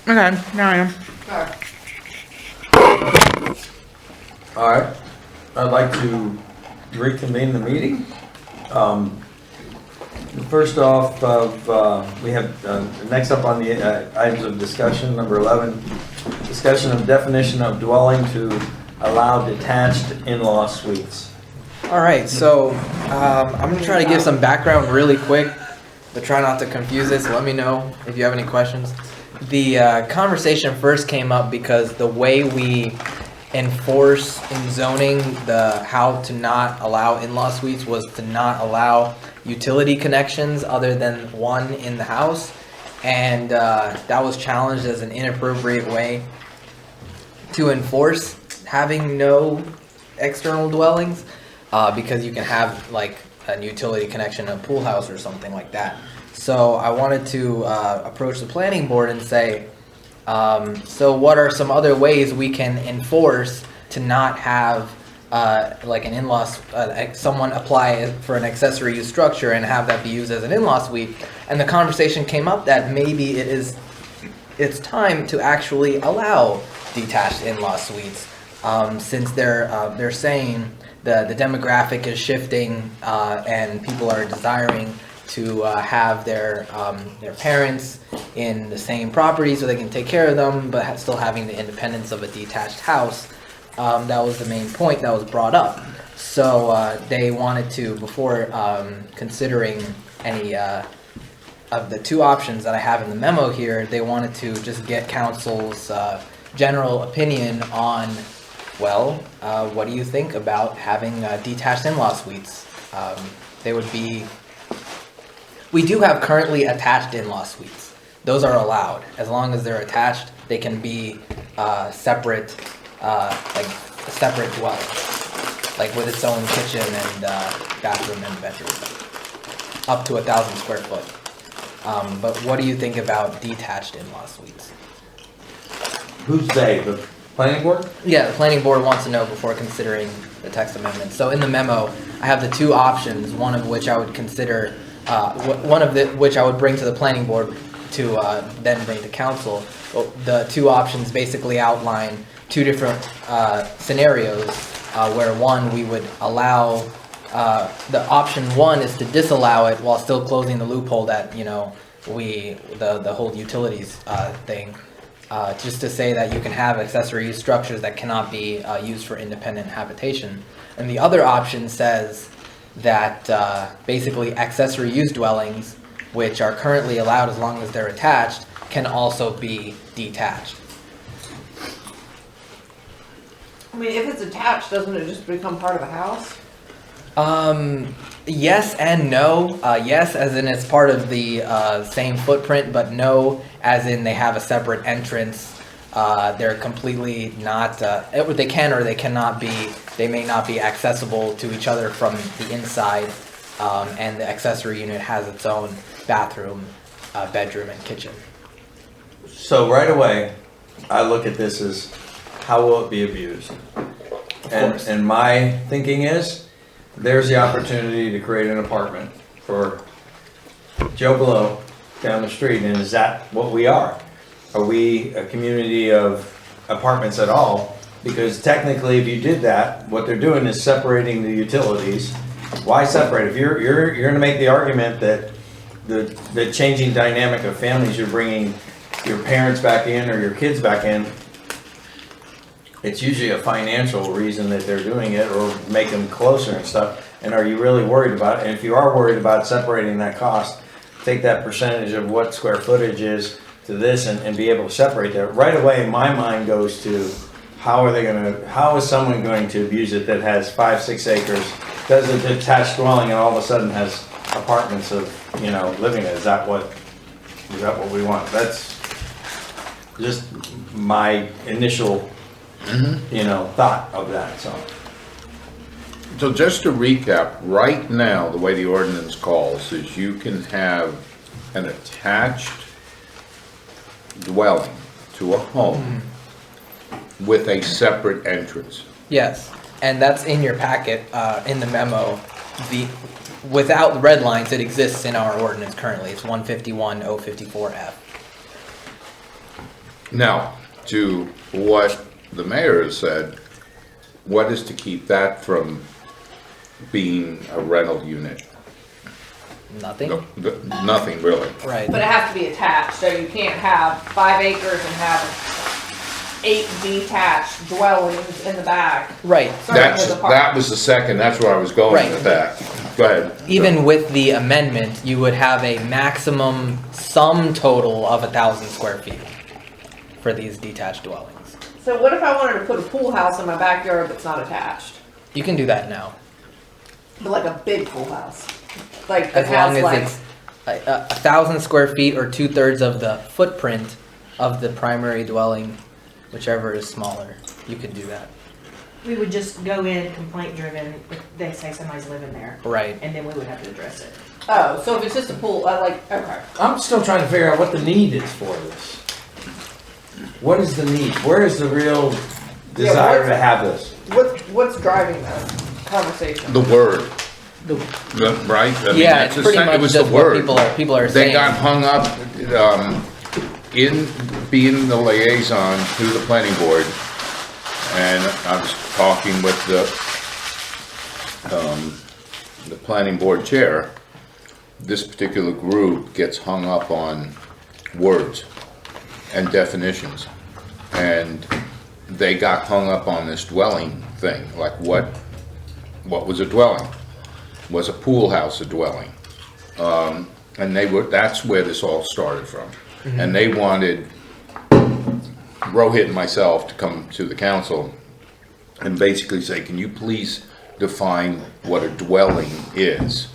Okay, now I am. All right, I'd like to reconvene the meeting. First off, we have next up on the items of discussion, number 11, discussion of definition of dwelling to allow detached in-law suites. All right, so I'm going to try to give some background really quick, but try not to confuse it, so let me know if you have any questions. The conversation first came up because the way we enforce in zoning how to not allow in-law suites was to not allow utility connections other than one in the house, and that was challenged as an inappropriate way to enforce having no external dwellings, because you can have like a utility connection in a pool house or something like that. So I wanted to approach the planning board and say, so what are some other ways we can enforce to not have like an in-law, someone apply for an accessory use structure and have that be used as an in-law suite? And the conversation came up that maybe it's time to actually allow detached in-law suites, since they're saying the demographic is shifting, and people are desiring to have their parents in the same property so they can take care of them, but still having the independence of a detached house. That was the main point that was brought up. So they wanted to, before considering any of the two options that I have in the memo here, they wanted to just get council's general opinion on, well, what do you think about having detached in-law suites? They would be... We do have currently attached in-law suites. Those are allowed. As long as they're attached, they can be separate, like a separate dwelling, like with its own kitchen and bathroom and bedroom, up to 1,000 square foot. But what do you think about detached in-law suites? Who's they? The planning board? Yeah, the planning board wants to know before considering the text amendment. So in the memo, I have the two options, one of which I would consider, which I would bring to the planning board to then bring to council. The two options basically outline two different scenarios, where one, we would allow, the option one is to disallow it while still closing the loophole that, you know, the whole utilities thing. Just to say that you can have accessory use structures that cannot be used for independent habitation. And the other option says that basically accessory use dwellings, which are currently allowed as long as they're attached, can also be detached. I mean, if it's attached, doesn't it just become part of the house? Yes and no. Yes, as in it's part of the same footprint, but no, as in they have a separate entrance. They're completely not, they can or they cannot be, they may not be accessible to each other from the inside, and the accessory unit has its own bathroom, bedroom, and kitchen. So right away, I look at this as, how will it be abused? And my thinking is, there's the opportunity to create an apartment for Joe Blow down the street, and is that what we are? Are we a community of apartments at all? Because technically, if you did that, what they're doing is separating the utilities. Why separate? If you're going to make the argument that the changing dynamic of families, you're bringing your parents back in or your kids back in, it's usually a financial reason that they're doing it, or make them closer and stuff. And are you really worried about it? And if you are worried about separating that cost, take that percentage of what square footage is to this and be able to separate that. Right away, my mind goes to, how is someone going to abuse it that has 5-6 acres, does a detached dwelling, and all of a sudden has apartments of, you know, living in it? Is that what we want? That's just my initial thought of that. So just to recap, right now, the way the ordinance calls is you can have an attached dwelling to a home with a separate entrance. Yes, and that's in your packet, in the memo. Without the red lines, it exists in our ordinance currently. It's 151-054F. Now, to what the mayor has said, what is to keep that from being a rental unit? Nothing. Nothing really. Right. But it has to be attached, so you can't have 5 acres and have 8 detached dwellings in the back. Right. That was the second, that's where I was going Right. with that. Go ahead. Even with the amendment, you would have a maximum sum total of 1,000 square feet for these detached dwellings. So what if I wanted to put a pool house in my backyard that's not attached? You can do that now, But like a big pool house? Like that as long has as like, it's 1,000 square feet or 2/3 of the footprint of the primary dwelling, whichever is smaller. You could do that. We would just go in complaint driven if they say somebody's living there, Right. and then we would have to address it. oh, so if it's just a pool, okay. I'm still trying to figure out what the need is for this. What is the need? Where is the real desire what's- to have this? What's driving the conversation? The word, The- right? I mean, yeah, that's it's pretty it much was just the what word. people are They saying. got hung up in being the liaison to the planning board, and I was talking with the planning board chair. This particular group gets hung up on words and definitions, and they got hung up on this dwelling thing, like what was a dwelling? Was a pool house a dwelling? And that's where this all started from. And they wanted Rohit and myself to come to the council and basically say, can you please define what a dwelling is?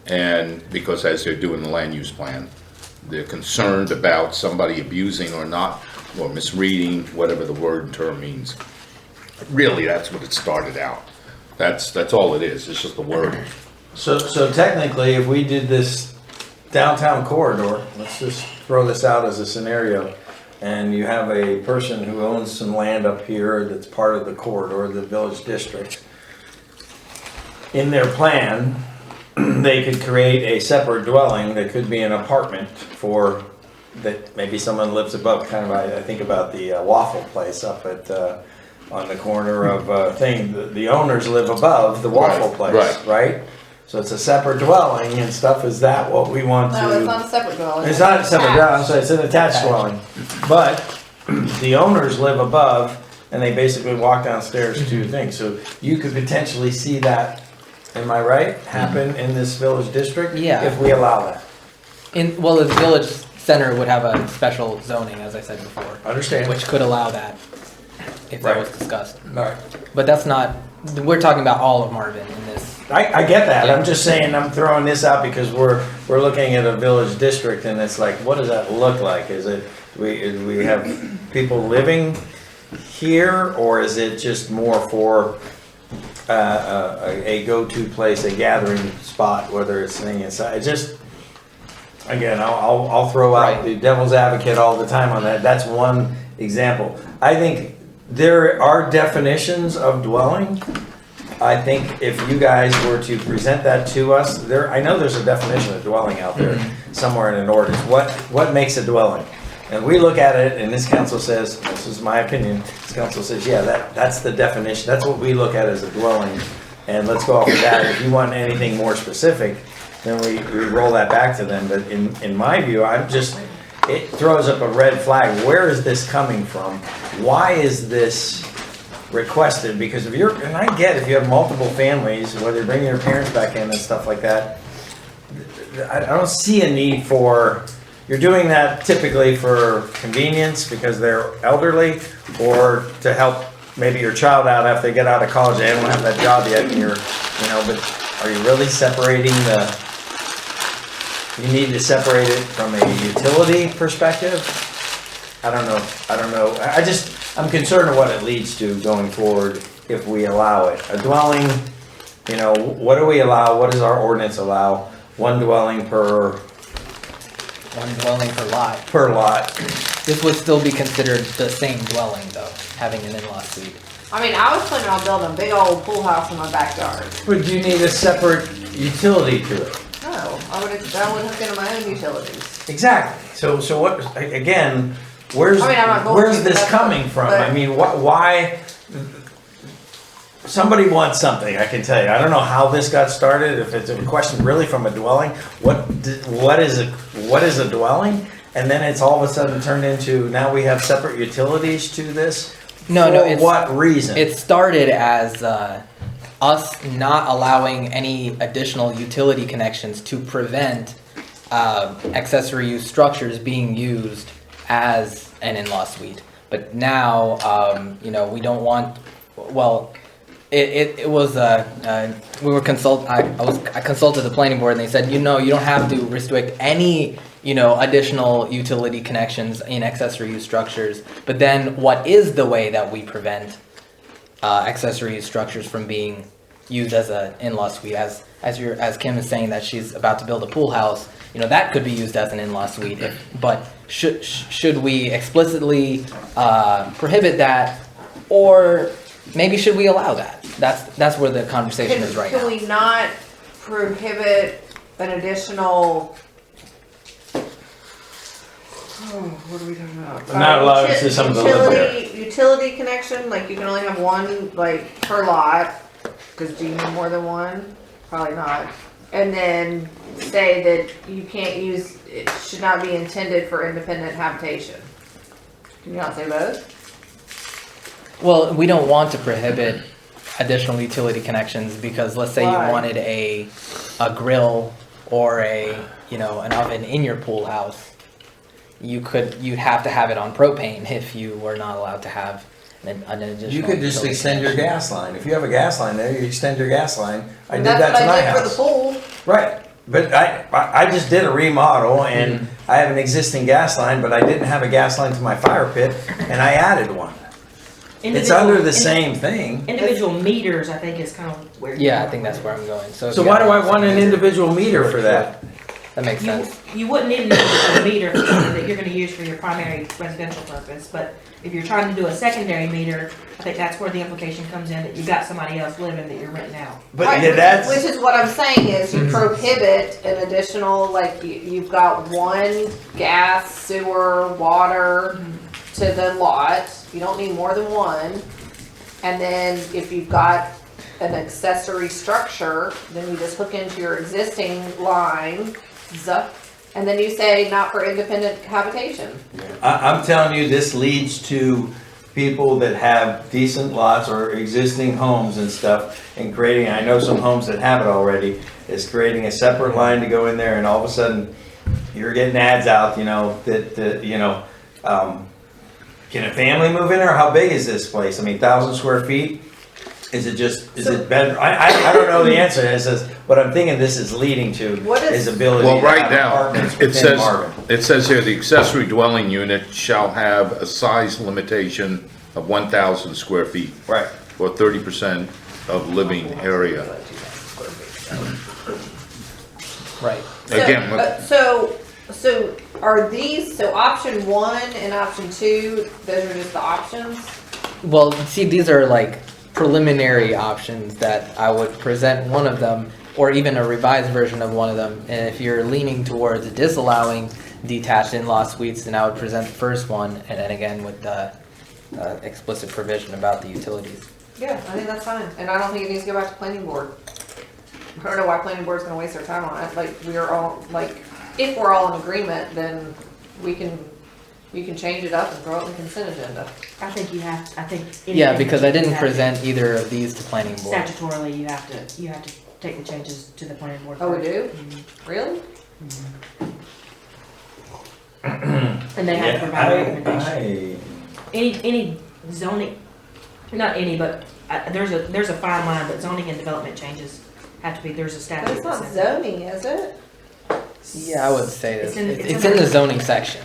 And because as they're doing the land use plan, they're concerned about somebody abusing or not, or misreading, whatever the word and term means. Really, that's what it started out. That's all it is, it's just a word. So technically, if we did this downtown corridor, let's just throw this out as a scenario, and you have a person who owns some land up here that's part of the corridor, the village district. In their plan, they could create a separate dwelling that could be an apartment for, that maybe someone lives above, kind of, I think about the waffle place up at, on the corner of thing, the owners live above the waffle place, right? So it's a separate dwelling and stuff, is that what we want to? No, it's not a separate dwelling. It's not a separate dwelling, attached. so it's an attached dwelling. But the owners live above and they basically walk downstairs to things. So you could potentially see that, am I right, happen in this village district? Yeah. If we allow that. Well, the village center would have a special zoning, as I said before, Understand? which could allow that if that Right. was discussed. Right. But that's not. We're talking about all of Marvin in this. I get that. Yeah. I'm just saying, I'm throwing this out because we're looking at a village district and it's like, what does that look like? Is it, do we have people living here, or is it just more for a go-to place, a gathering spot, whether it's staying inside? It just, again, I'll throw out Right. the devil's advocate all the time on that. That's one example. I think there are definitions of dwelling. I think if you guys were to present that to us, I know there's a definition of dwelling out there somewhere in an ordinance. What makes a dwelling? And we look at it, and this council says, this is my opinion, this council says, yeah, that's the definition, that's what we look at as a dwelling, and let's go off of that. If you want anything more specific, then we roll that back to them. But in my view, it throws up a red flag. Where is this coming from? Why is this requested? Because and I get if you have multiple families, whether you're bringing your parents back in and stuff like that, I don't see a need for, you're doing that typically for convenience because they're elderly, or to help maybe your child out after they get out of college, they don't have that job yet, and but are you really separating you need to separate it from a utility perspective? I don't know. I'm concerned of what it leads to going forward if we allow it. A dwelling, what do we allow? What does our ordinance allow? One dwelling per lot. Per lot. This would still be considered the same dwelling, though, having an in-law suite. I mean, I was planning on building a big old pool house in my backyard. But do you need a separate utility to it? No, I would hook into my own utilities. Exactly. So what, again, where's, I mean, I'm not going where's to, this but- coming from? but- I mean, why? Somebody wants something, I can tell you. I don't know how this got started, if it's a question really from a dwelling. What is a dwelling? And then it's all of a sudden turned into, now we have separate utilities to this? No, For what reason? It started as us not allowing any additional utility connections to prevent accessory use structures being used as an in-law suite. But now, we don't want, well, it was, we were I consulted the planning board and they said, you don't have to restrict any, additional utility connections in accessory use structures. But then what is the way that we prevent accessory use structures from being used as an in-law suite? As Kim is saying that she's about to build a pool house, that could be used as an in-law suite. But should we explicitly prohibit that, or maybe should we allow that? That's where the conversation is right now. Can we not prohibit an additional? What are we talking about? Not allowed to see someone to live there. Utility connection, like you can only have one, like, per lot, because do you need more than one? Probably not. And then say that you can't use, it should not be intended for independent habitation. Can you not say both? Well, we don't want to prohibit additional utility connections because let's say Why? you wanted a grill or an oven in your pool house. You'd have to have it on propane if you were not allowed to have an additional. You could just utility extend your connection. gas line. If you have a gas line there, you extend your gas line. I did That's that what to my I did for house. the pool. Right, but I just did a remodel and Mm-hmm. I have an existing gas line, but I didn't have a gas line to my fire pit and I added one. It's under the same thing. Individual meters, I think, is kind of where. Yeah, I think that's where I'm going. So, if So you why do got- I want an individual meter for that? That makes sense. You wouldn't need an individual meter for something that you're gonna use for your primary residential purpose, but if you're trying to do a secondary meter, I think that's where the implication comes in, that you've got somebody else living that you're renting out. But Right, yeah, which is what I'm saying is you prohibit an additional, like you've got one gas, sewer, water to the lot. You don't need more than one. And then if you've got an accessory structure, then you just hook into your existing line, and then you say not for independent habitation. I'm telling you, this leads to people that have decent lots or existing homes and stuff and creating, I know some homes that have it already, is creating a separate line to go in there and all of a sudden you're getting ads out, can a family move in there? How big is this place? I mean, 1,000 square feet? Is it better? I don't know the answer. It says, what I'm thinking this is leading to What is- is ability Well, to right have now, apartments it within says, Marvin. it says here, the accessory dwelling unit shall have a size limitation of 1,000 square feet, Right. or 30% of living area. Right. Again, So are these, so option one and option two, those are just the options? Well, see, these are like preliminary options that I would present one of them, or even a revised version of one of them. And if you're leaning towards disallowing detached in-law suites, then I would present the first one, and then again with the explicit provision about the utilities. Yeah, I think that's fine, and I don't think it needs to go back to planning board. I don't know why planning board's gonna waste their time on it, like, we are all, like, if we're all in agreement, then we can change it up and throw it in the consent agenda. I think Yeah, because I didn't you have to- present either of these to planning board. Statutorily, you have to take the changes to the planning board. Oh, we first. do? Really? And they have to provide a recommendation. Any zoning, not any, but there's a fine line, but zoning and development changes have to be, there's a But statute. it's not that says- zoning, is it? Yeah, I would say It's this. in- It's it's in in the the- zoning section,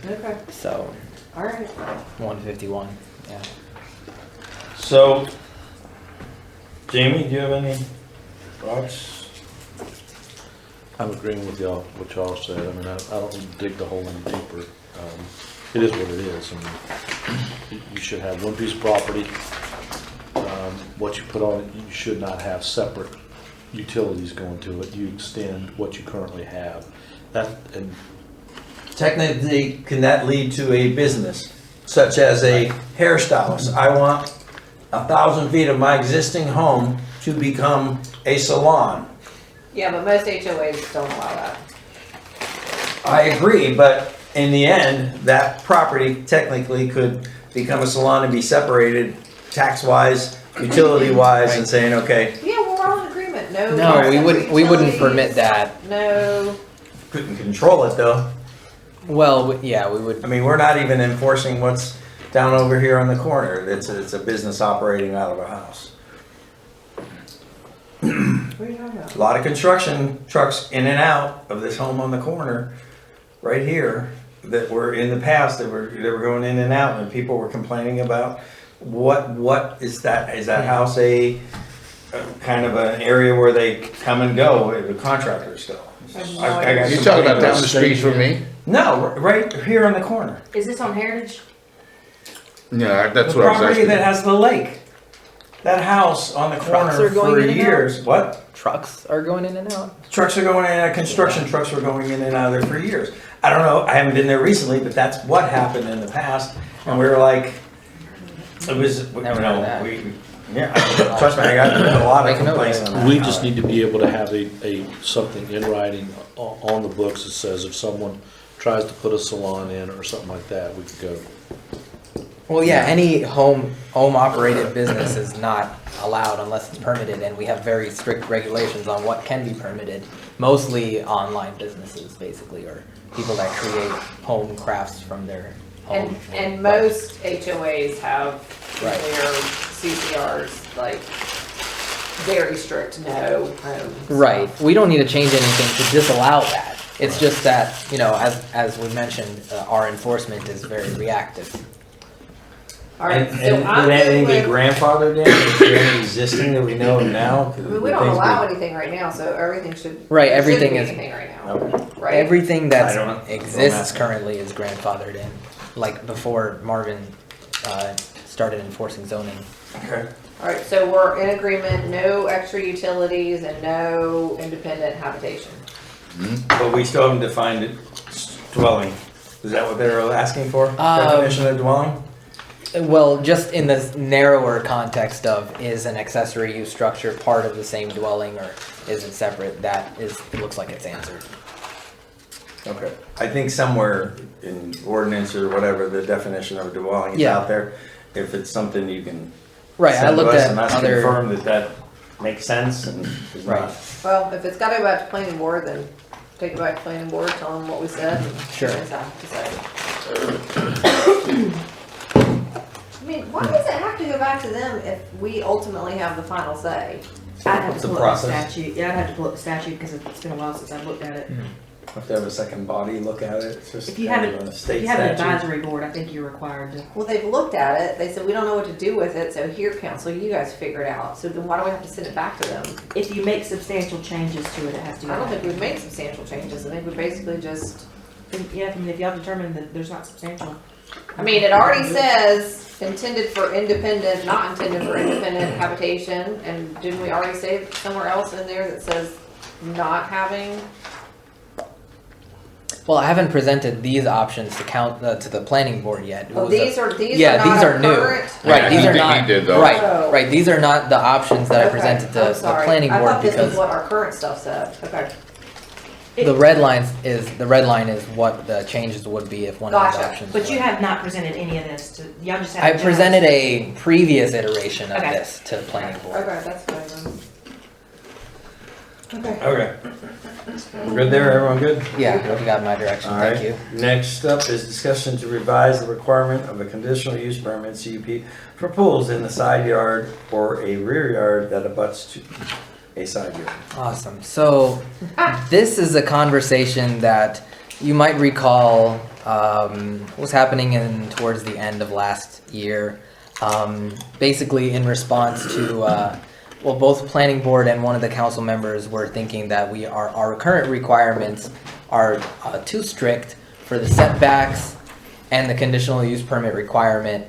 Okay, so alright. 151. Yeah. So, Jamie, do you have any thoughts? I'm agreeing with y'all, what y'all said. I mean, I don't dig the hole any deeper. It is what it is. I mean, you should have one piece of property. What you put on it, you should not have separate utilities going to it. You extend what you currently have. And technically, can that lead to a business, such as a hairstylist? I want 1,000 feet of my existing home to become a salon. Yeah, but most HOAs don't allow that. I agree, but in the end, that property technically could become a salon and be separated tax-wise, utility-wise, and saying, okay, Yeah, we're all in agreement. No. No, we wouldn't utilities, permit that. No. couldn't control it though. Well, yeah, we would. I mean, we're not even enforcing what's down over here on the corner. It's a business operating out of a house. What are you talking about? A lot of construction trucks in and out of this home on the corner, right here, that were in the past, they were going in and out, and people were complaining about what is that? Is that house a kind of an area where they come and go, the contractors go? I got You some talking about papers down the street from stating- me? No, right here on the corner. Is this on Heritage? Yeah, that's The what I was property asking. that has the lake. That house on the Trucks corner are going for in and out? years. What? Trucks are going in and out. Trucks are going in and out, construction trucks were going in and out of there for years. I don't know, I haven't been there recently, but that's what happened in the past. And we were like, it was, you Never heard of know, that. yeah, trust me, I got a lot of Make a note of complaints it. on that. We just need to be able to have something in writing on the books that says if someone tries to put a salon in or something like that, we could go. Well, yeah, any home operated business is not allowed unless it's permitted, and we have very strict regulations on what can be permitted. Mostly online businesses, basically, or people that create home crafts from their home. And most HOAs have Right. their CCRs, like, very strict, no homes. Right. We don't need to change anything to disallow that. It's just that, you know, as we mentioned, our enforcement is very reactive. All right, And so I'm would anything good be with, grandfathered in? Is there any existing that we know of now? I mean, we don't allow anything right now, so everything should. Right, there shouldn't everything be is- anything right now, Okay. right? Everything I that don't know. exists currently is grandfathered in, like before Marvin started enforcing zoning. Okay. All right, so we're in agreement, no extra utilities and no independent habitation. But we still haven't defined it, dwelling. Is that what they're asking for? Definition of dwelling? Well, just in the narrower context of, is an accessory use structure part of the same dwelling or is it separate? That is, it looks like it's answered. Okay. I think somewhere in ordinance or whatever, the definition of a dwelling is Yeah. out there. If it's something you can Right, I send to looked us at and us other, confirm that that makes sense and is Right. not. Well, if it's gotta go back to planning board, then take it back to planning board, tell them what we said. And Sure. you guys have to say. I mean, why does it have to go back to them if we ultimately have the final say? I'd have It's to a pull up the process. statute. Yeah, I'd have to pull up the statute because it's been a while since I've looked at it. Have to have a second body look at it. It's just If you kind have of an, a if state you have an statute. advisory board, I think you're required to. Well, they've looked at it, they said, we don't know what to do with it, so here, council, you guys figure it out. So then why do we have to send it back to them? If you make substantial changes to it, it has to go I don't back. think we've made substantial changes, I think we basically just, Yeah, if y'all determine that there's not substantial. I mean, it already says intended for independent, not intended for independent habitation, and didn't we already say somewhere else in there that says not having? well, I haven't presented these options to the planning board yet. It Oh, was a- these are yeah, not these our are new. current? Right, Yeah, these he are did- not, he did those. right, Oh. right, these are not the options that I Okay, presented I'm to the sorry. planning board I thought this because was what our current stuff said, okay. the red line is what the changes would be if one of those Gotcha. options. But you were. have not presented any of this to, y'all just have. I a general- presented a previous iteration of Okay. this to planning board. Okay, that's fine then. Okay. Okay. Good there, everyone good? Yeah, you got my direction, All thank right. you. Next up is discussion to revise the requirement of a conditional use permit, CUP, for pools in the side yard or a rear yard that abuts to a side yard. Awesome. So this is a conversation that you might recall was happening towards the end of last year. Basically, in response to well, both planning board and one of the council members were thinking that our current requirements are too strict for the setbacks and the conditional use permit requirement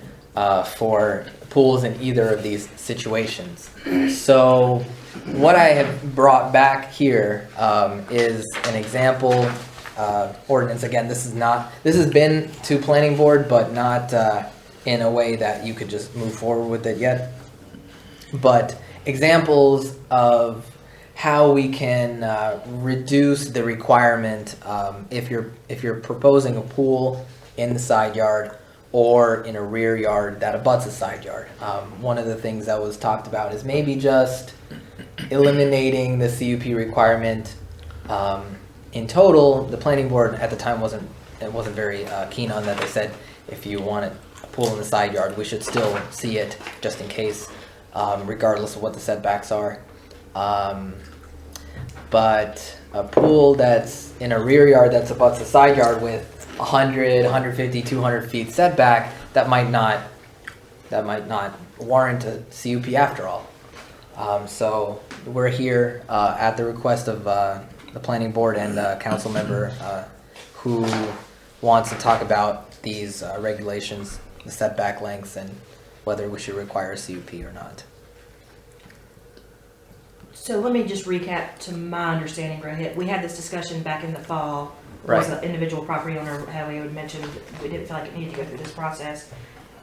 for pools in either of these situations. So what I have brought back here is an example ordinance. Again, this has been to planning board, but not in a way that you could just move forward with it yet. But examples of how we can reduce the requirement if you're proposing a pool in the side yard or in a rear yard that abuts a side yard. One of the things that was talked about is maybe just eliminating the CUP requirement. In total, the planning board at the time wasn't very keen on that. They said if you want a pool in the side yard, we should still see it just in case, regardless of what the setbacks are. But a pool that's in a rear yard that's abuts a side yard with 100, 150, 200 feet setback, that might not warrant a CUP after all. So we're here at the request of the planning board and a council member who wants to talk about these regulations, the setback lengths, and whether we should require a CUP or not. So let me just recap to my understanding, Rohit. We had this discussion back in the fall. Right. Was an individual property owner, how we had mentioned, we didn't feel like it needed to go through this process.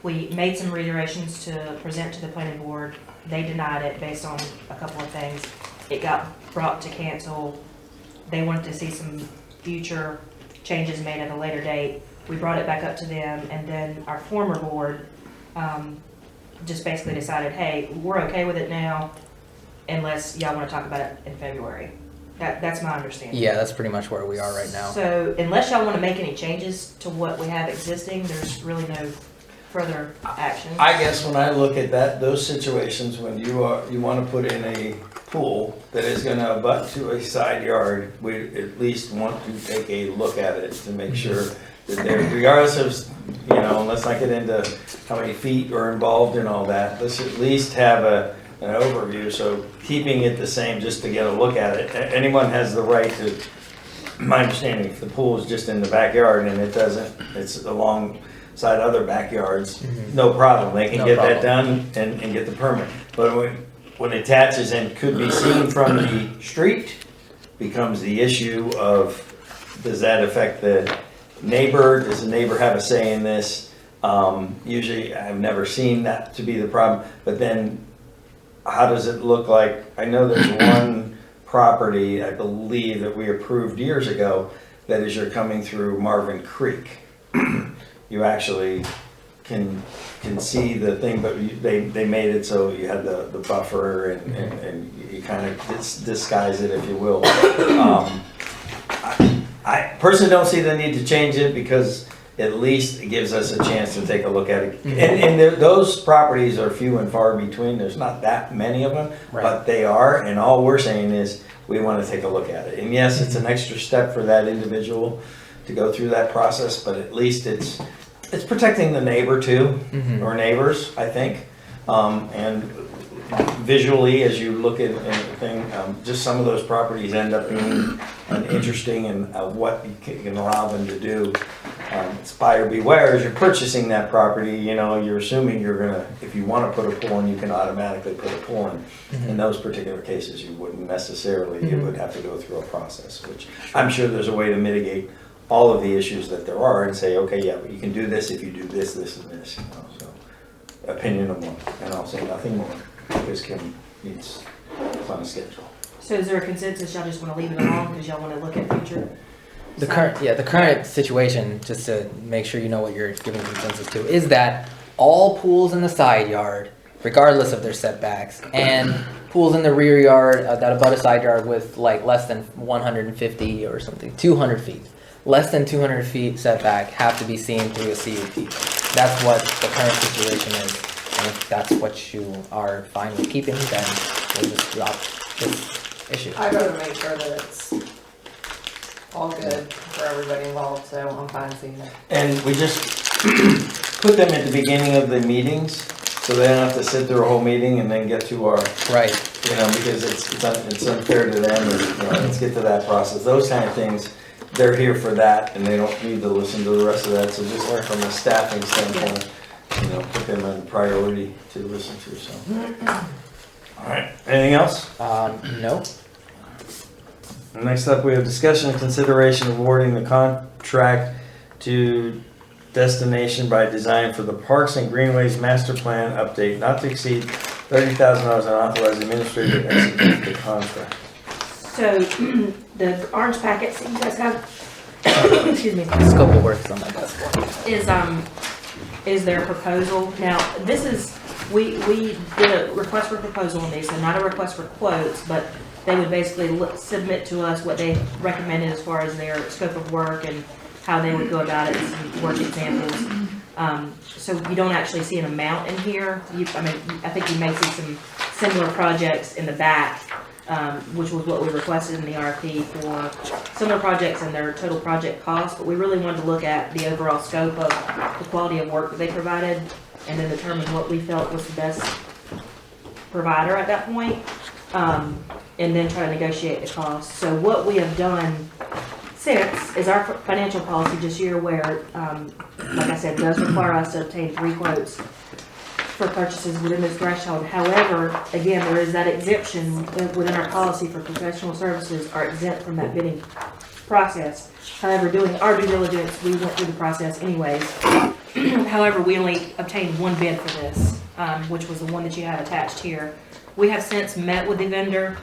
We made some reiterations to present to the planning board. They denied it based on a couple of things. It got brought to council. They wanted to see some future changes made at a later date. We brought it back up to them, and then our former board just basically decided, hey, we're okay with it now, unless y'all want to talk about it in February. That's my understanding. Yeah, that's pretty much where we are right now. So unless y'all want to make any changes to what we have existing, there's really no further action. I guess when I look at those situations, when you want to put in a pool that is going to abut to a side yard, we at least want to take a look at it to make sure that there, regardless of, let's not get into how many feet are involved in all that, let's at least have an overview. So keeping it the same just to get a look at it. Anyone has the right to, my understanding, if the pool is just in the backyard and it's alongside other backyards, no problem. They can get that done and get the permit. But when it attaches and could be seen from the street, becomes the issue of, does that affect the neighbor? Does the neighbor have a say in this? Usually I've never seen that to be the problem, but then how does it look like? I know there's one property, I believe, that we approved years ago, that as you're coming through Marvin Creek, you actually can see the thing, but they made it so you had the buffer and you kind of disguise it, if you will. I personally don't see the need to change it, because at least it gives us a chance to take a look at it. And those properties are few and far between. There's not that many of them, Right. But they are. And all we're saying is we want to take a look at it. And yes, it's an extra step for that individual to go through that process, but at least it's protecting the neighbor too, or neighbors, I think. And visually, as you look at anything, just some of those properties end up being interesting in what you can allow them to do. It's buyer beware. As you're purchasing that property, you're assuming you're gonna, if you want to put a pool in, you can automatically put a pool in. In those particular cases, you wouldn't necessarily. You would have to go through a process, which I'm sure there's a way to mitigate all of the issues that there are and say, okay, yeah, but you can do this if you do this, this, and this. So, opinion of one, and I'll say nothing more, because Kim needs on a schedule. So is there a consensus, y'all just want to leave it alone because y'all want to look at future? The current situation, just to make sure you know what you're giving consensus to, is that all pools in the side yard, regardless of their setbacks, and pools in the rear yard that abut a side yard with like less than 150 or something, 200 feet, less than 200 feet setback, have to be seen through a CUP. That's what the current situation is. And if that's what you are fine with keeping, then we'll just drop this issue. I gotta make sure that it's all good for everybody involved, so I'm fine seeing it. And we just put them at the beginning of the meetings, so they don't have to sit through a whole meeting and then get to our, Right. because it's unfair to them, and, let's get to that process. Those kind of things, they're here for that, and they don't need to listen to the rest of that, so just from a staffing standpoint, put them in priority to listen to, so. All right, anything else? No. Next up, we have discussion and consideration awarding the contract to Destination by Design for the Parks and Greenways Master Plan update, not to exceed $30,000, and authorize the administrator to execute the contract. So, the orange packets that you guys have, excuse me, Scope of work's on my desk. is their proposal. Now, this is, we did a request for proposal on these, so not a request for quotes, but they would basically submit to us what they recommended as far as their scope of work and how they would go about it, and some work examples. So you don't actually see an amount in here. I think you may see some similar projects in the back, which was what we requested in the RFP for similar projects and their total project cost. But we really wanted to look at the overall scope of the quality of work that they provided, and then determine what we felt was the best provider at that point, and then try to negotiate the cost. So what we have done since is our financial policy, just so you're aware, like I said, does require us to obtain 3 quotes for purchases within this threshold. However, again, there is that exemption within our policy for professional services are exempt from that bidding process. However, doing our due diligence, we went through the process anyways. However, we only obtained 1 bid for this, which was the one that you have attached here. We have since met with the vendor.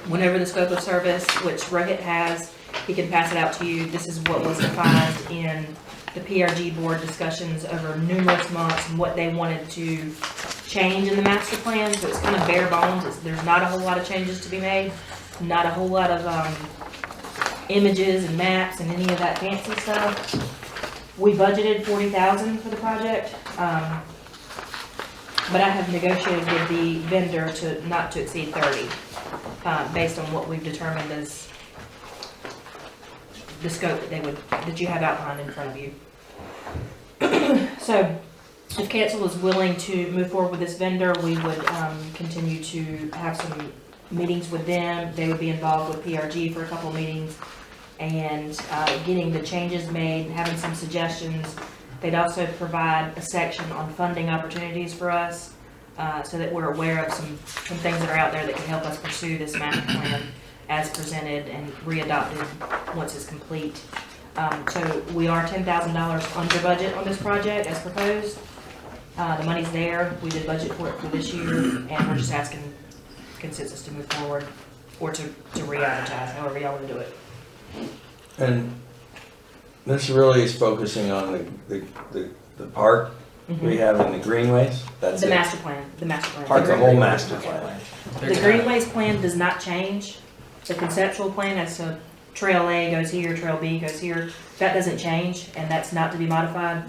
Whenever the scope of service, which Rohit has, he can pass it out to you. This is what was defined in the PRG board discussions over numerous months and what they wanted to change in the master plan. So it's kind of bare bones. There's not a whole lot of changes to be made, not a whole lot of images and maps and any of that fancy stuff. We budgeted $40,000 for the project, but I have negotiated with the vendor to not to exceed 30, based on what we've determined as the scope that you have outlined in front of you. So, if council is willing to move forward with this vendor, we would continue to have some meetings with them. They would be involved with PRG for a couple of meetings, and getting the changes made, having some suggestions. They'd also provide a section on funding opportunities for us, so that we're aware of some things that are out there that can help us pursue this master plan as presented and readopted once it's complete. So we are $10,000 under budget on this project as proposed. The money's there. We did budget for it for this year, and we're just asking consensus to move forward or to re-advertise, however y'all want to do it. And this really is focusing on the park we have in the greenways. That's The it. master plan, the master plan. Part of the whole master plan. The greenways plan does not change. The conceptual plan as to trail A goes here, trail B goes here, that doesn't change, and that's not to be modified.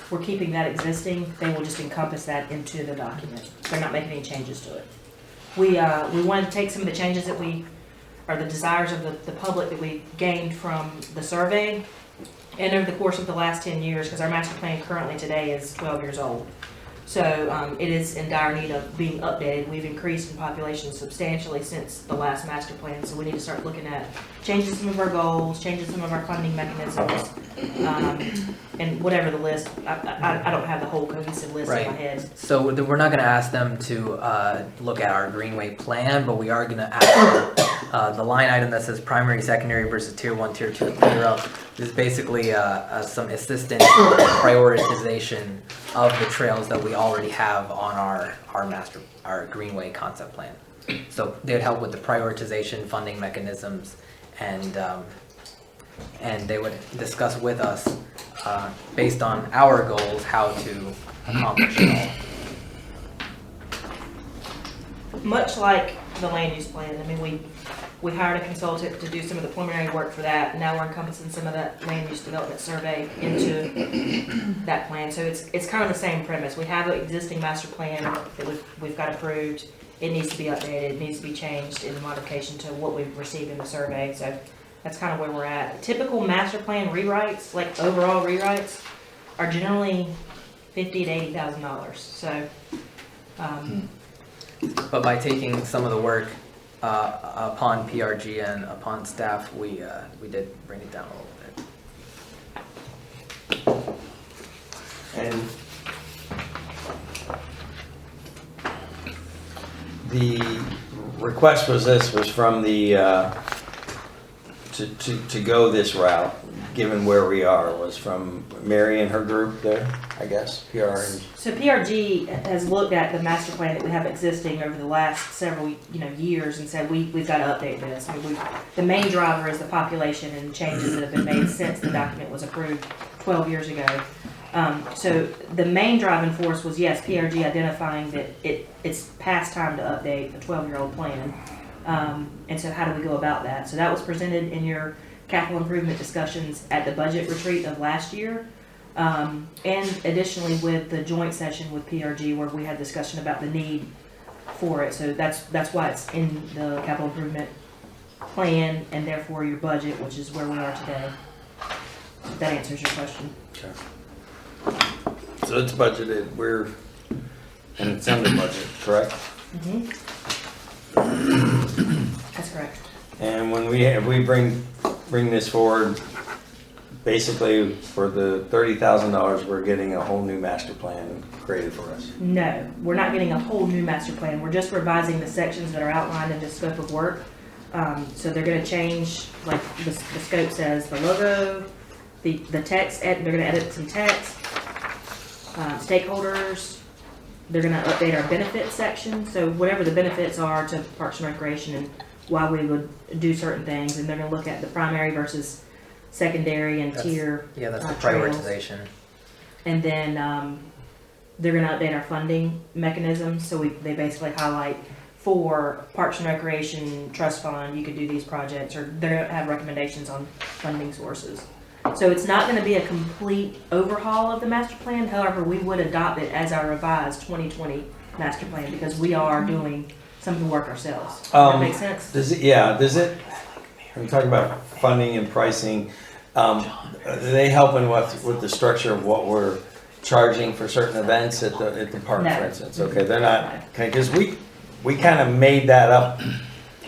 We're keeping that existing. They will just encompass that into the document. They're not making any changes to it. We wanted to take some of the changes that or the desires of the public that we gained from the survey, and over the course of the last 10 years, because our master plan currently today is 12 years old. So it is in dire need of being updated. We've increased in population substantially since the last master plan, so we need to start looking at changing some of our goals, changing some of our funding mechanisms, and whatever the list. I don't have the whole cohesive list in my head. So we're not going to ask them to look at our Greenway plan, but we are going to ask the line item that says primary, secondary versus tier 1, tier 2, tier 0. This is basically some assistance prioritization of the trails that we already have on our Greenway concept plan. So they would help with the prioritization, funding mechanisms, and they would discuss with us based on our goals how to accomplish it all. Much like the land use plan, I mean, we hired a consultant to do some of the preliminary work for that. Now we're encompassing some of that land use development survey into that plan. So it's kind of the same premise. We have an existing master plan that we've got approved. It needs to be updated. It needs to be changed in modification to what we've received in the survey. So that's kind of where we're at. Typical master plan rewrites, like overall rewrites, are generally $50,000 to $80,000. So, But by taking some of the work upon PRG and upon staff, we did bring it down a little bit. And the request was from the, to go this route, given where we are, was from Mary and her group there, I guess, PR and. So PRG has looked at the master plan that we have existing over the last several, years and said, we've got to update this. I mean, the main driver is the population and changes that have been made since the document was approved 12 years ago. So the main driving force was, yes, PRG identifying that it's past time to update a 12-year-old plan. And so how do we go about that? So that was presented in your capital improvement discussions at the budget retreat of last year. And additionally with the joint session with PRG where we had discussion about the need for it. So that's why it's in the capital improvement plan and therefore your budget, which is where we are today. If that answers your question. Okay. So it's budgeted, and it's under budget, correct? That's correct. And when we bring this forward, basically for the $30,000, we're getting a whole new master plan created for us. No, we're not getting a whole new master plan. We're just revising the sections that are outlined in the scope of work. So they're going to change, like the scope says, the logo, the text. They're going to edit some text. Stakeholders. They're going to update our benefits section. So whatever the benefits are to Parks and Recreation and why we would do certain things, and they're going to look at the primary versus secondary and tier. Yeah, that's the trails. prioritization. And then they're going to update our funding mechanisms. So they basically highlight for Parks and Recreation Trust Fund, you could do these projects, or they're going to have recommendations on funding sources. So it's not going to be a complete overhaul of the master plan. However, we would adopt it as our revised 2020 master plan because we are doing some of the work ourselves. Does that make sense? Does it, when you talk about funding and pricing, are they helping with the structure of what we're charging for certain events at the park, No. for instance? Okay, they're not, because we kind of made that up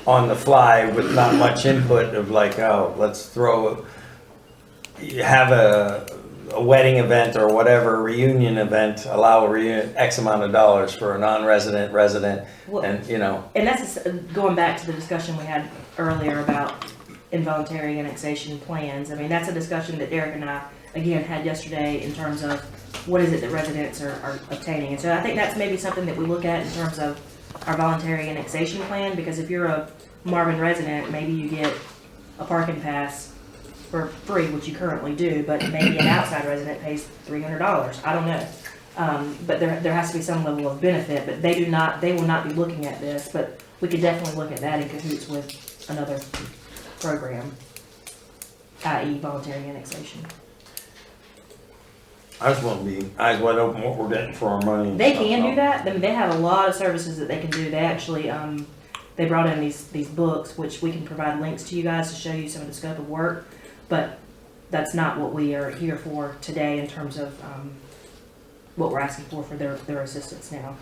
on the fly with not much input of like, oh, let's have a wedding event or whatever, reunion event, allow a reunion, X amount of dollars for a non-resident, resident, Well, and And that's going back to the discussion we had earlier about involuntary annexation plans. I mean, that's a discussion that Derek and I, again, had yesterday in terms of what is it that residents are obtaining. And so I think that's maybe something that we look at in terms of our voluntary annexation plan, because if you're a Marvin resident, maybe you get a parking pass for free, which you currently do, but maybe an outside resident pays $300. I don't know. But there has to be some level of benefit, but they will not be looking at this, but we could definitely look at that in cahoots with another program, i.e. voluntary annexation. I just want to be eyes wide open what we're getting for our money. and They stuff, can so. do that. I mean, they have a lot of services that they can do. They actually, they brought in these books, which we can provide links to you guys to show you some of the scope of work, but that's not what we are here for today in terms of what we're asking for their assistance now.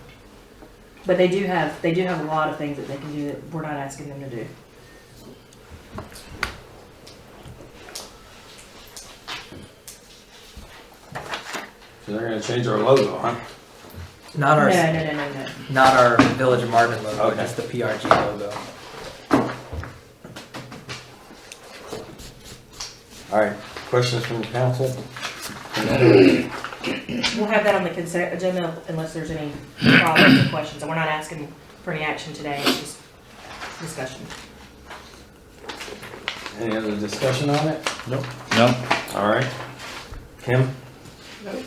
But they do have a lot of things that they can do that we're not asking them to do. So they're gonna change our logo, huh? Not our, No. not our Village of Marvin logo, Okay. just the PRG logo. All right, questions from the council? We'll have that on the consent agenda unless there's any problems or questions. And we're not asking for any action today, it's just discussion. Any other discussion on it? Nope. No? All right. Kim? Nope.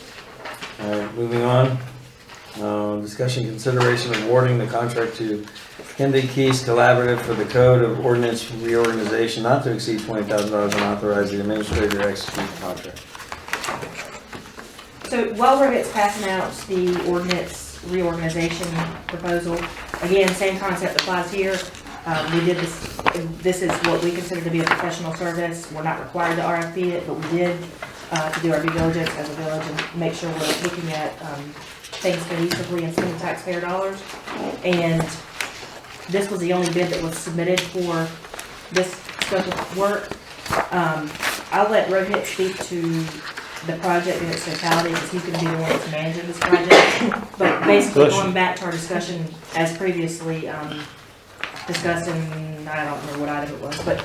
All right, moving on. Discussion consideration of awarding the contract to Kendi Keys Collaborative for the Code of Ordinance Reorganization not to exceed $20,000 and authorize the administrator to execute the contract. So while Rohit's passing out the ordinance reorganization proposal, again, same concept applies here. We did this is what we consider to be a professional service. We're not required to RFP it, but we did to do our due diligence as a village and make sure we're looking at things cohesively and spending taxpayer dollars. And this was the only bid that was submitted for this scope of work. I'll let Rohit speak to the project in its totality because he's going to be the one that's managing this project. But basically, going back to our discussion as previously discussed in, I don't remember what item it was, but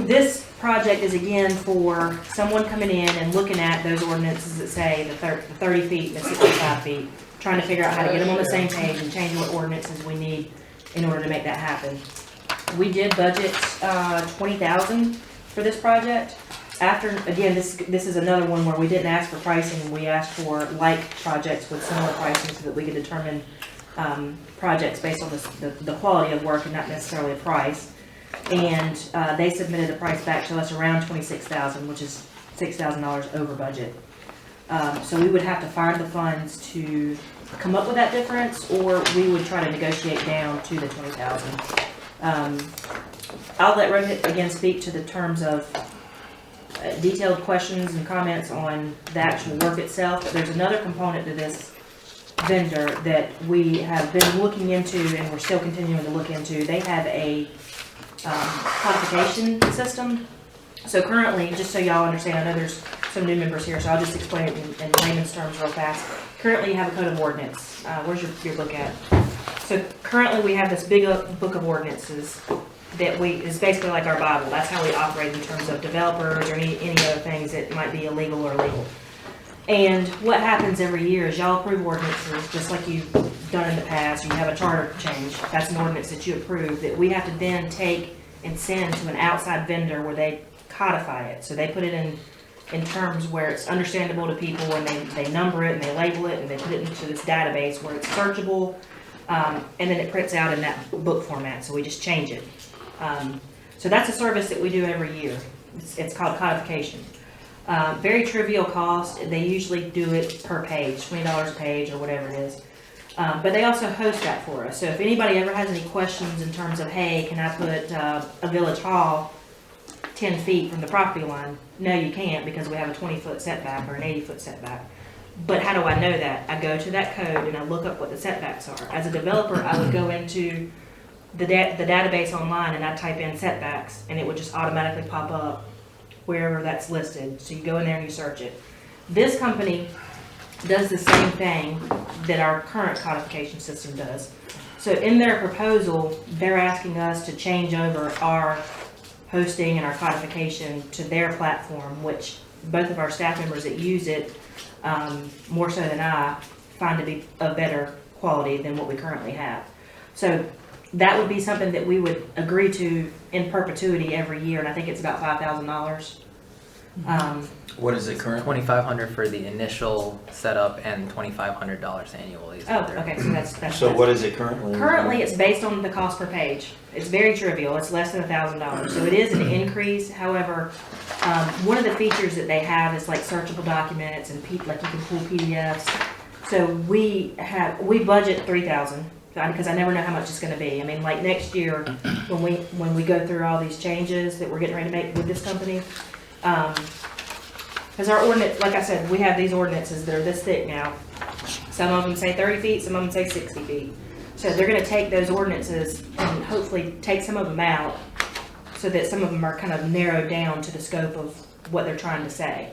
this project is again for someone coming in and looking at those ordinances that say the 30 feet and the 65 feet, trying to figure out how to get them on the same page and change what ordinances we need in order to make that happen. We did budget $20,000 for this project. After, again, this is another one where we didn't ask for pricing, we asked for like projects with similar pricing so that we could determine projects based on the quality of work and not necessarily a price. And they submitted a price back to us around $26,000, which is $6,000 over budget. So we would have to find the funds to come up with that difference, or we would try to negotiate down to the $20,000. I'll let Rohit again speak to the terms of detailed questions and comments on the actual work itself, but there's another component to this vendor that we have been looking into and we're still continuing to look into. They have a codification system. So currently, just so y'all understand, I know there's some new members here, so I'll just explain it in layman's terms real fast. Currently, you have a code of ordinance. Where's your book at? So currently, we have this big book of ordinances that is basically like our Bible. That's how we operate in terms of developers or any other things that might be illegal or legal. And what happens every year is y'all approve ordinances, just like you've done in the past. You have a charter change. That's an ordinance that you approve that we have to then take and send to an outside vendor where they codify it. So they put it in terms where it's understandable to people, and they number it and they label it and they put it into this database where it's searchable, and then it prints out in that book format. So we just change it. So that's a service that we do every year. It's called codification. Very trivial cost. They usually do it per page, $20 a page or whatever it is. But they also host that for us. So if anybody ever has any questions in terms of, hey, can I put a village hall 10 feet from the property line? No, you can't, because we have a 20-foot setback or an 80-foot setback. But how do I know that? I go to that code and I look up what the setbacks are. As a developer, I would go into the database online and I'd type in setbacks, and it would just automatically pop up wherever that's listed. So you go in there and you search it. This company does the same thing that our current codification system does. So in their proposal, they're asking us to change over our hosting and our codification to their platform, which both of our staff members that use it, more so than I, find to be of better quality than what we currently have. So that would be something that we would agree to in perpetuity every year, and I think it's about $5,000. What is it currently? $2,500 for the initial setup and $2,500 annually. Oh, okay, so that's So what is it currently? currently it's based on the cost per page. It's very trivial. It's less than $1,000. So it is an increase. However, one of the features that they have is like searchable documents and like you can pull PDFs. So we budget $3,000 because I never know how much it's going to be. I mean, like next year when we go through all these changes that we're getting ready to make with this company. Because our ordinance, like I said, we have these ordinances that are this thick now. Some of them say 30 feet, some of them say 60 feet. So they're going to take those ordinances and hopefully take some of them out so that some of them are kind of narrowed down to the scope of what they're trying to say.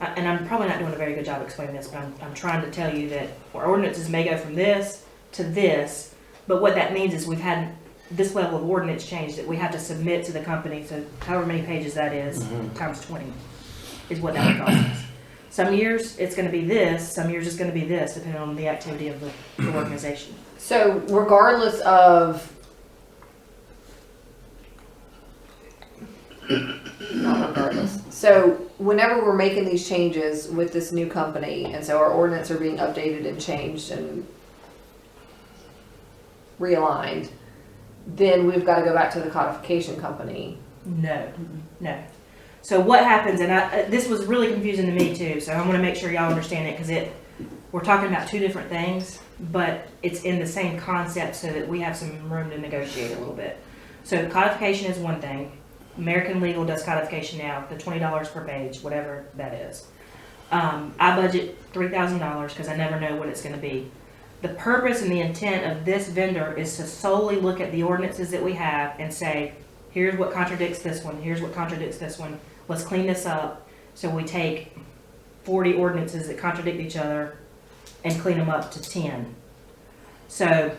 And I'm probably not doing a very good job explaining this, but I'm trying to tell you that our ordinances may go from this to this, but what that means is we've had this level of ordinance change that we have to submit to the company. So however many pages that is, times 20 is what that would cost us. Some years it's going to be this, some years it's going to be this, depending on the activity of the organization. So regardless of, not regardless. So whenever we're making these changes with this new company, and so our ordinance are being updated and changed and realigned, then we've got to go back to the codification company. No. So what happens, and this was really confusing to me too, so I want to make sure y'all understand it, because we're talking about two different things, but it's in the same concept so that we have some room to negotiate a little bit. So codification is one thing. American Legal does codification now, the $20 per page, whatever that is. I budget $3,000 because I never know what it's going to be. The purpose and the intent of this vendor is to solely look at the ordinances that we have and say, here's what contradicts this one, here's what contradicts this one, let's clean this up. So we take 40 ordinances that contradict each other and clean them up to 10. So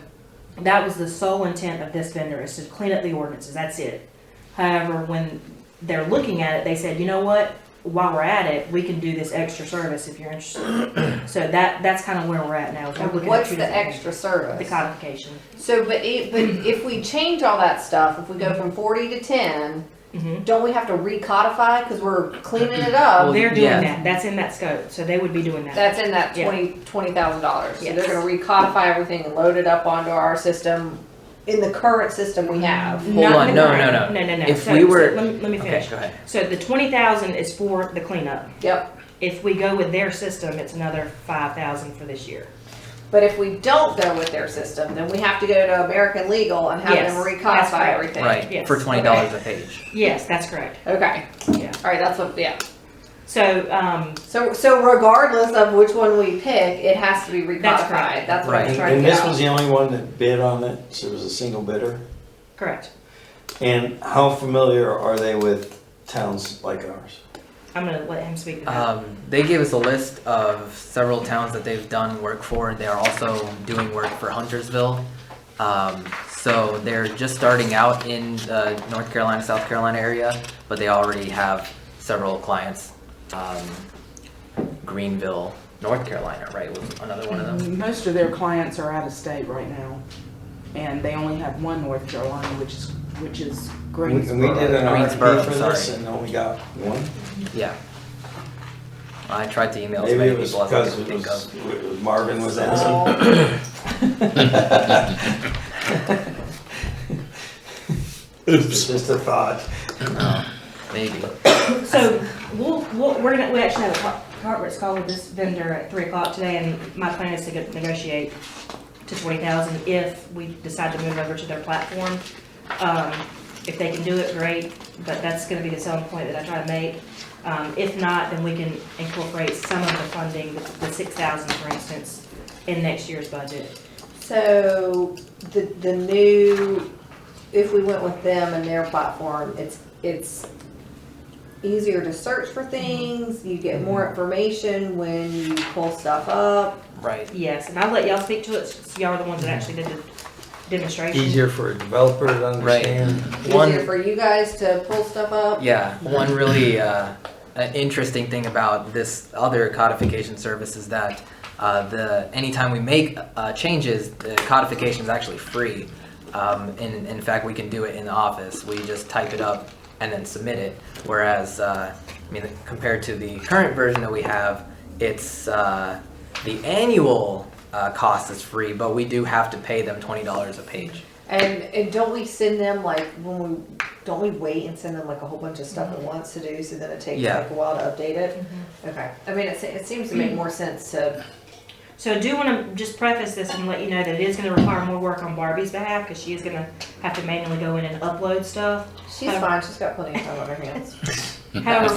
That was the sole intent of this vendor, is to clean up the ordinances, that's it. However, when they're looking at it, they said, you know what, while we're at it, we can do this extra service if you're interested. So that's kind of where we're at now. We're looking at What's two the different extra things. service? The codification. So, but if we change all that stuff, if we go from 40 to 10, Mhm. don't we have to recodify because we're cleaning it up? Well, They're doing yeah. that, that's in that scope, so they would be doing that. That's in that Yeah. $20,000. So Yes. they're going to recodify everything and load it up onto our system in the current system we have. Hold on, no. No. If So- we were- so let me Okay, finish. go ahead. So the 20,000 is for the cleanup. Yep. If we go with their system, it's another 5,000 for this year. But if we don't go with their system, then we have to go to American Legal and have Yes, them that's recodify correct. everything. Right, Yes. for $20 a page. Yes, that's correct. Okay. Yeah. All right. That's what. Yeah. So, So regardless of which one we pick, it has to be recodified. That's correct. That's what Right. I'm trying And to get this out. was the only one that bid on it, so it was a single bidder? correct. And how familiar are they with towns like ours? I'm gonna let him speak to that. They gave us a list of several towns that they've done work for. They are also doing work for Huntersville. So they're just starting out in the North Carolina, South Carolina area, but they already have several clients. Greenville, North Carolina, right, was another one of them. Most of their clients are out of state right now, and they only have one North Carolina, which is We did Greensboro. an Greensboro, RFP for this sorry. and only got one? Yeah. I tried to email as Maybe many it was people as I because could it think of. was Marvin was asking. It's just a thought. Maybe. So we actually have a conference call with this vendor at 3:00 today, and my plan is to negotiate to 20,000 if we decide to move over to their platform. If they can do it, great, but that's gonna be the selling point that I try to make. If not, then we can incorporate some of the funding, the 6,000 for instance, in next year's budget. So the new, if we went with them and their platform, it's easier to search for things. You get more information when you pull stuff up. Right. Yes, and I'll let y'all speak to it, since y'all are the ones that actually did the demonstration. Easier for a developer to understand. Easier for you guys to pull stuff up. Yeah, one really interesting thing about this other codification service is that anytime we make changes, the codification is actually free. In fact, we can do it in the office. We just type it up and then submit it. Whereas, compared to the current version that we have, it's the annual cost is free, but we do have to pay them $20 a page. And don't we send them don't we wait and send them like a whole bunch of stuff at once to do, so then it takes Yeah. like a while to update it? Okay. I mean, it seems to make more sense to. So I do want to just preface this and let you know that it is going to require more work on Barbie's behalf, because she is going to have to manually go in and upload stuff. She's fine. She's got plenty of time on her hands. However,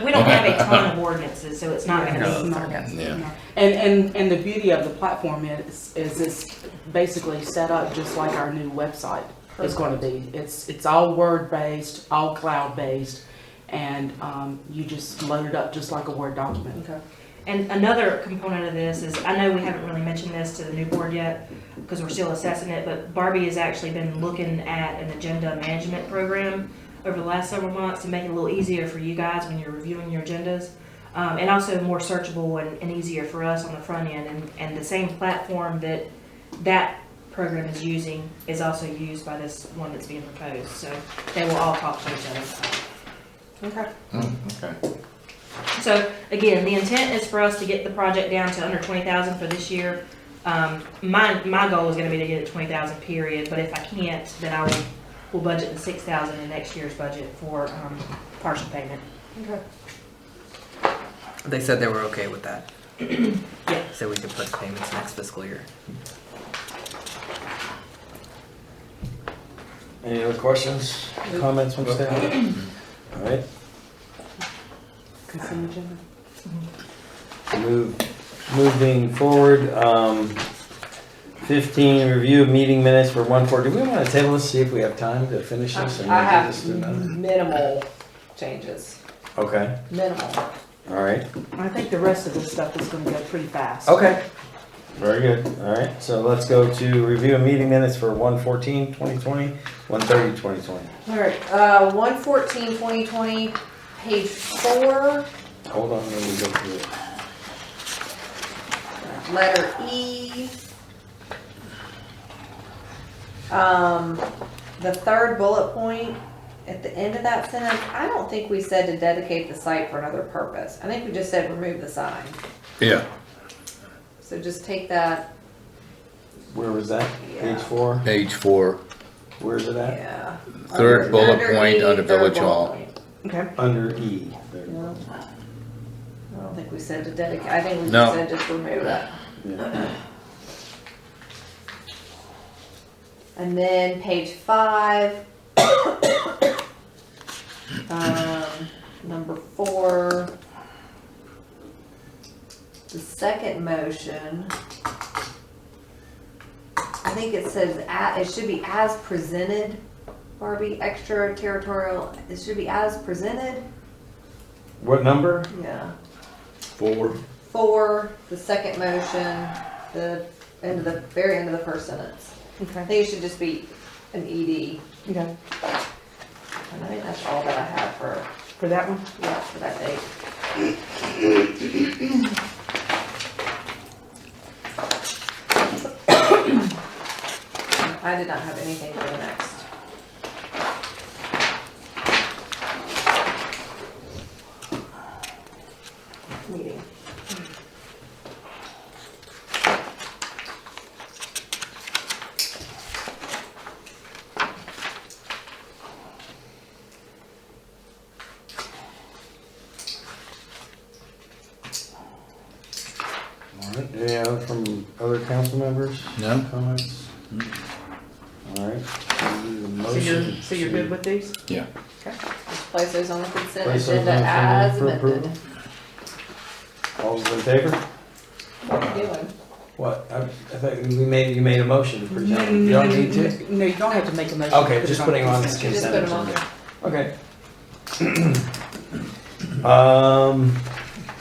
we don't have a ton of ordinances, so it's not going to be. No. And the beauty of the platform is it's basically set up just like our new website is going to be. It's all Word based, all cloud based, and you just load it up just like a Word document. Okay. And another component of this is, I know we haven't really mentioned this to the new board yet, because we're still assessing it, but Barbie has actually been looking at an agenda management program over the last several months to make it a little easier for you guys when you're reviewing your agendas, and also more searchable and easier for us on the front end. And the same platform that program is using is also used by this one that's being proposed, so they will all talk to each other. Okay. Okay. So again, the intent is for us to get the project down to under 20,000 for this year. My goal is going to be to get it 20,000 period, but if I can't, then we'll budget the 6,000 in next year's budget for partial payment. Okay. They said they were okay with that. Yeah. So we could put payments next fiscal year. Any other questions, comments from staff? All right, Consent agenda. moving forward, 15, review of meeting minutes for 1/4. Do we want to table this, see if we have time to finish this? and I we'll do have this to another? minimal changes. Okay, Minimal. all right, I think the rest of this stuff is going to go pretty fast. okay. Very good. All right, so let's go to review of meeting minutes for 1/14/2020, 1/30/2020. Alright, 1/14/2020, page 4, Hold on, let me go through it. letter E. The third bullet point, at the end of that sentence, I don't think we said to dedicate the site for another purpose. I think we just said remove the sign. Yeah. So just take that, Where was that? Yeah. Page 4? Page 4, Where's it at? yeah. third bullet Under point E, under third Village bullet Hall. point. Okay. Under E. There. Yeah. I don't think we said to dedicate, I think we No. just said just remove it. Yeah. And then page 5, number 4, the second motion, I think it says, it should be as presented, Barbie, extraterritorial, it should be as presented, What number? yeah. 4. 4, the second motion, the very end of the first sentence. I Okay. think it should just be an ED. Okay. And I think that's all that I have for that one? yeah, for that date. I did not have anything for the next. Meeting. All right, any other from other council members? No. Comments? All right. We'll do the motion So you're good with these? Yeah. Just place those on the consent Place those agenda on the as agenda for amended. All those in favor? What are you doing? What? I thought you made a motion to present. You don't need to? No, you don't have to make a motion. Okay, Put it just putting on the consent. Just consent put them on agenda. there. Okay.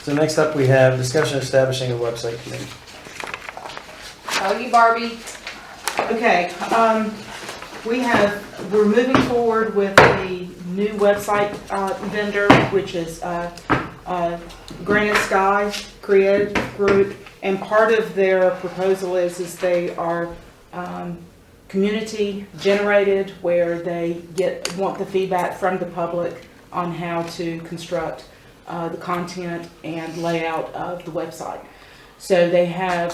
So next up, we have discussion establishing a website committee. Oh, you Barbie. Okay, we're moving forward with the new website vendor, which is Granite Sky Creative Group. And part of their proposal is they are community generated, where they want the feedback from the public on how to construct the content and layout of the website. So they have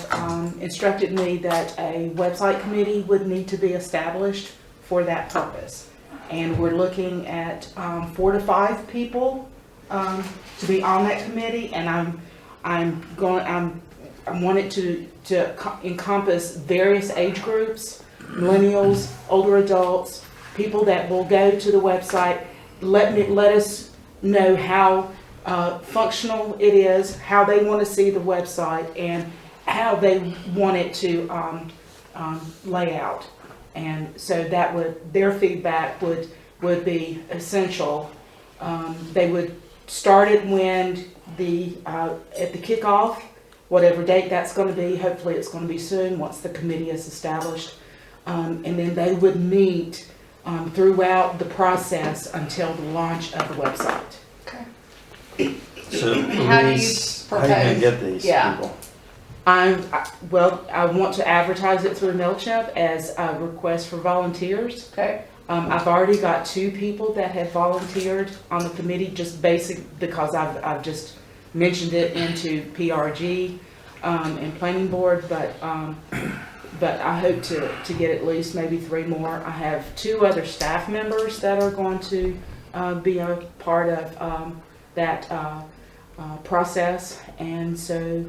instructed me that a website committee would need to be established for that purpose. And we're looking at 4 to 5 people to be on that committee, and I want it to encompass various age groups, millennials, older adults, people that will go to the website, let us know how functional it is, how they want to see the website, and how they want it to lay out. And so their feedback would be essential. They would start it when at the kickoff, whatever date that's going to be. Hopefully it's going to be soon once the committee is established. And then they would meet throughout the process until the launch of the website. So How do you Louise, how are you gonna propose? get these Yeah. people? I want to advertise it through MailChimp as a request for volunteers. Okay. I've already got 2 people that have volunteered on the committee, just because I've just mentioned it into PRG and Planning Board, but I hope to get at least maybe 3 more. I have 2 other staff members that are going to be a part of that process, and so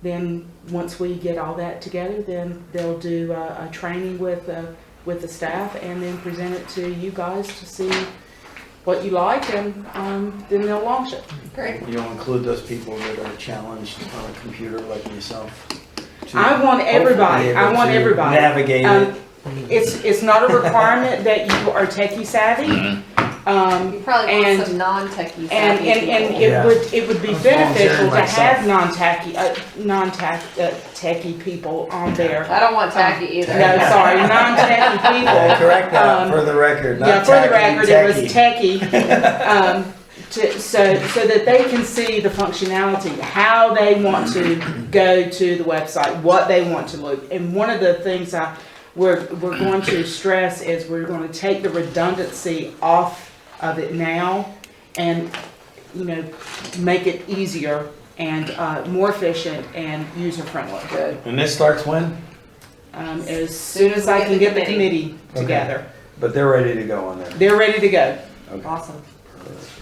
then once we get all that together, then they'll do a training with the staff, and then present it to you guys to see what you like, and then they'll launch it. Great. You'll include those people that are challenged on a computer like yourself? to I want everybody. hopefully be I able want to everybody. Navigate it. It's not a requirement that you are techie savvy. You probably want And- some non-techie savvy And people. it Yeah. would be I'm beneficial volunteering to have myself. techie people on there. I don't want tacky either. No, sorry, non-techie people. Yeah, correct that Um, for the record. Not Yeah, for the tacky, record, it was techie. techie, so that they can see the functionality, how they want to go to the website, what they want to look. And one of the things we're going to stress is we're going to take the redundancy off of it now and, make it easier and more efficient and user-friendly. Good. And this starts when? As soon as I can get the committee Okay. together. But they're ready to go on there. They're ready to go. Awesome.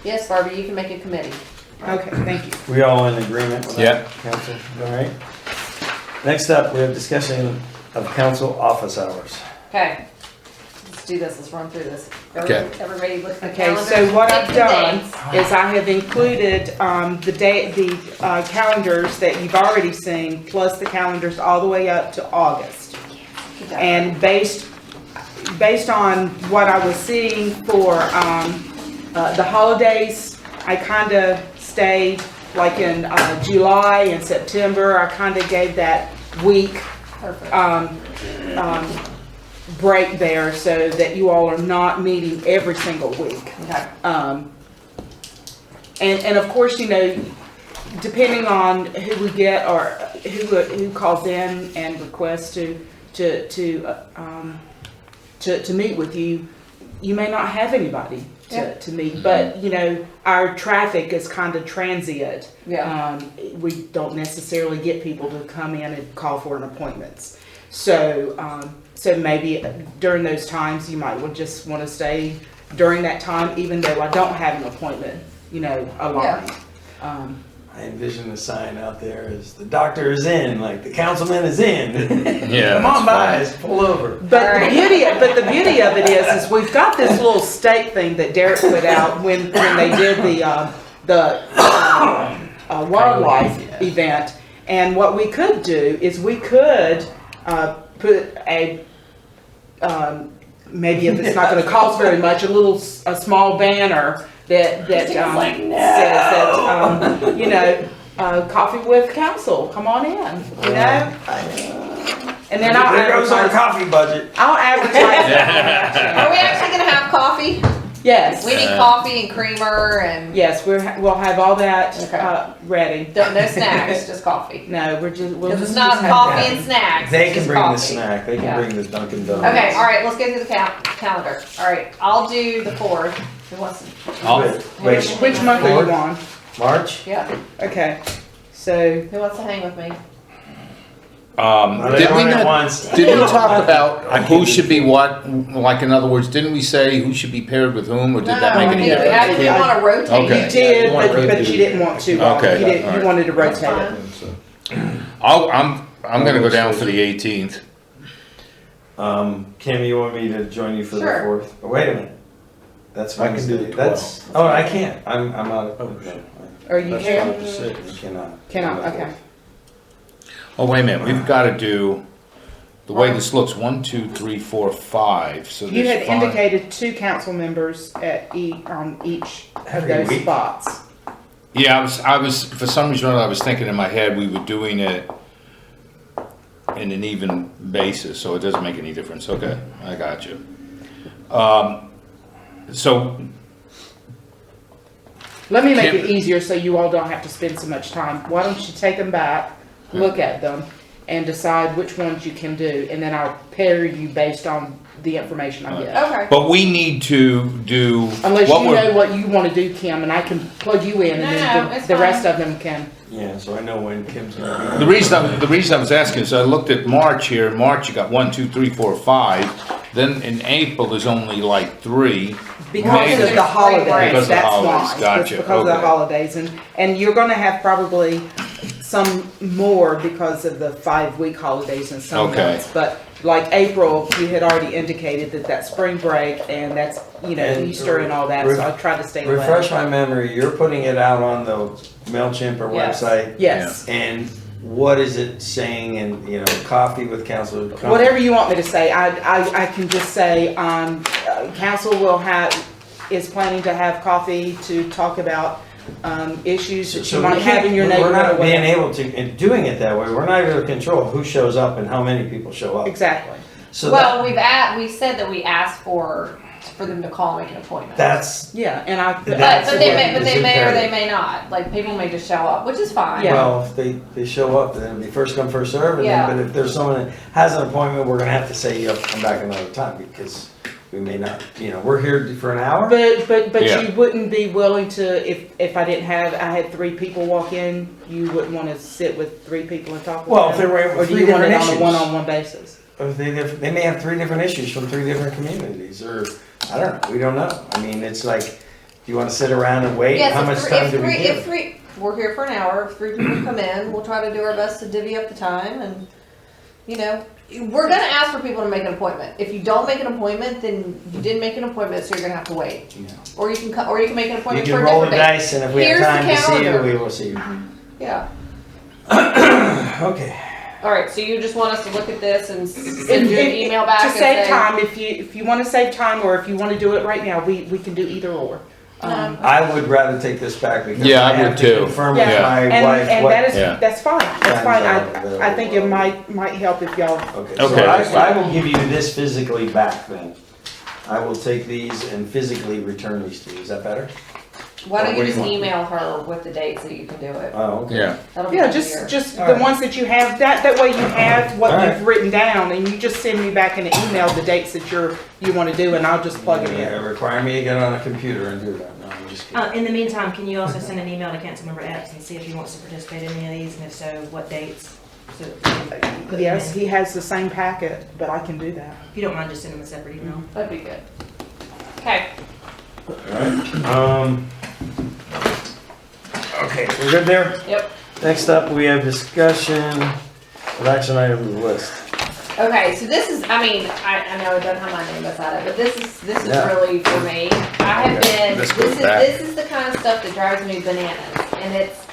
Yes, Barbie, you can make a committee. Okay, thank you. We all in agreement with Yeah. that, council? All right. Next up, we have discussion of council office hours. Okay. Let's do this. Let's run through this. Okay. Everybody look at the Okay, calendar. so what I've Pick the done dates. is I have included the calendars that you've already seen, plus the calendars all the way up to August. And based on what I was seeing for the holidays, I kind of stayed like in July and September. I kind of gave that week Perfect. break there so that you all are not meeting every single week. Okay. And of course, depending on who we get or who calls in and requests to meet with you, you may not have anybody to meet, but our traffic is kind of transient. Yeah. We don't necessarily get people to come in and call for an appointments. So maybe during those times, you might just want to stay during that time, even though I don't have an appointment, aligned. I envision the sign out there as the doctor is in, like the councilman is in. Yeah, Come on by, that's just pull over. But the beauty of it is we've got this little stake thing that Derek put out when they did the wildlife event. And what we could do is we could put a maybe if it's not going to cost very much, a small banner that says that coffee with council. Come on in, And then There goes our coffee budget. I'll advertise. Are we actually gonna have coffee? Yes. We need coffee and creamer and Yes, we'll have all that Okay. ready. no snacks, just coffee. No, we'll Because just it's not have coffee that. and snacks. They it's can just bring the coffee. snack, they can Yeah. bring the Dunkin' Donuts. Okay, all right, let's go through the calendar. All right, I'll do the 4th. Who wants to? Wait, Which month are you on? March? Yeah, Okay, so who wants to hang with me? Did we At not, once. did we talk about I who can't should be what? Like, in other words, didn't we say who should be paired with whom, or did that No, make I any think we difference? actually want to rotate. Okay. you did, you want but you didn't want to. Okay, You didn't. all right. You wanted to That's rotate fine. it. I'm gonna go down for the 18th. Kim, you want me to join you for the Sure. 4th? Oh, wait a minute. That's I can do Wednesday. the That's, oh, I can't. I'm out of. Oh, shit. Are you That's here? 5 to 6. I cannot. Cannot. Okay. Oh, wait a minute, we've gotta do, the way this looks, 1, 2, 3, 4, 5, so You there's had 5. indicated 2 council members on each of Every those week. spots. Yeah, I was, for some reason, I was thinking in my head, we were doing it in an even basis, so it doesn't make any difference, okay, I got you. So, Let me make Kim- it easier so you all don't have to spend so much time. Why don't you take them back, look at them, and decide which ones you can do, and then I'll pair you based on the information I get. Okay. but we need to do Unless what you we're, know what you want to do, Kim, and I can plug you in, and No, then no, it's the rest fine. of them can. Yeah, so I know when Kim's gonna the reason I was asking is I looked at March here, in March you got 1, 2, 3, 4, 5, then in April there's only like 3. Because May of there's- the holidays, Because of the that's holidays, why. gotcha, It's because of the okay. holidays, and you're gonna have probably some more because of the 5-week holidays in some Okay. months. But like April, you had already indicated that's spring break, and that's, And Easter and all that, so I try to stay be. away. Refresh my memory, you're putting it out on the MailChimp or Yes. website, Yes, and what is it saying, and, coffee with council? whatever you want me to say, I can just say, council will have, is planning to have coffee to talk about issues that you So might we have in your can't, we're neighborhood. not or being whatever. able to, in doing it that way, we're not able to control who shows up and how many people show up. Exactly. So Well, we said that we asked for them to call and make an appointment. that's, Yeah, and I. But That's they what may, but is they may or they imperative. may not. Like, people may just show up, which is fine. Yeah. well, if they show up, then it'll be first come, first serve. And Yeah. then, but if there's someone that has an appointment, we're gonna have to say, you have to come back another time because we may not, we're here for an hour. But Yeah. you wouldn't be willing to, if I had 3 people walk in, you wouldn't want to sit with 3 people and talk with Well, if them? there were Or do three you want it different on a issues. one-on-one basis? Or they may have 3 different issues from 3 different communities, or, I don't know, we don't know. I mean, it's like, do you wanna sit around and wait? Yes, How much time do we if give? we're here for an hour, if 3 people come in, we'll try to do our best to divvy up the time and, we're gonna ask for people to make an appointment. If you don't make an appointment, then you didn't make an appointment, so you're gonna have to wait. Yeah. Or you can make an You appointment for can a roll the different day. dice, and if we have Here's the time to see you, calendar. we will see you. Yeah. Okay. All right, so you just want us to look at this and send you an email back To and save say. time, if you want to save time, or if you want to do it right now, we can do either or. I would rather take this back because Yeah, I I have would to too. confirm with Yeah. my And wife that what. is, Yeah. that's fine, that's Times fine. are I think it available. might help if y'all, Okay, so Okay. I will give you this physically back then. I will take these and physically return these to you. Is that better? Why don't What you do you just want? email her with the dates that you can do it? Oh, okay. Yeah, That'll be yeah, easier. just All the right. ones that you have, that way you have what All right. you've written down, and you just send me back in an email the dates that you want to do, and I'll just plug it Yeah, in. require me to get on a computer and do that. No, I'm just kidding. In the meantime, can you also send an email to Councilmember Epps and see if he wants to participate in any of these, and if so, what dates? So, put them Yes, in. he has the same packet, but I can do that. If you don't mind, just send him a separate email. That'd be good. Okay. Okay, we're good there? Yep. Next up, we have discussion of action items list. Okay, so this is, I know it doesn't have my name beside it, but this is Yeah. really for me. I have Okay, been, this goes back. this is the kind of stuff that drives me bananas. And it's,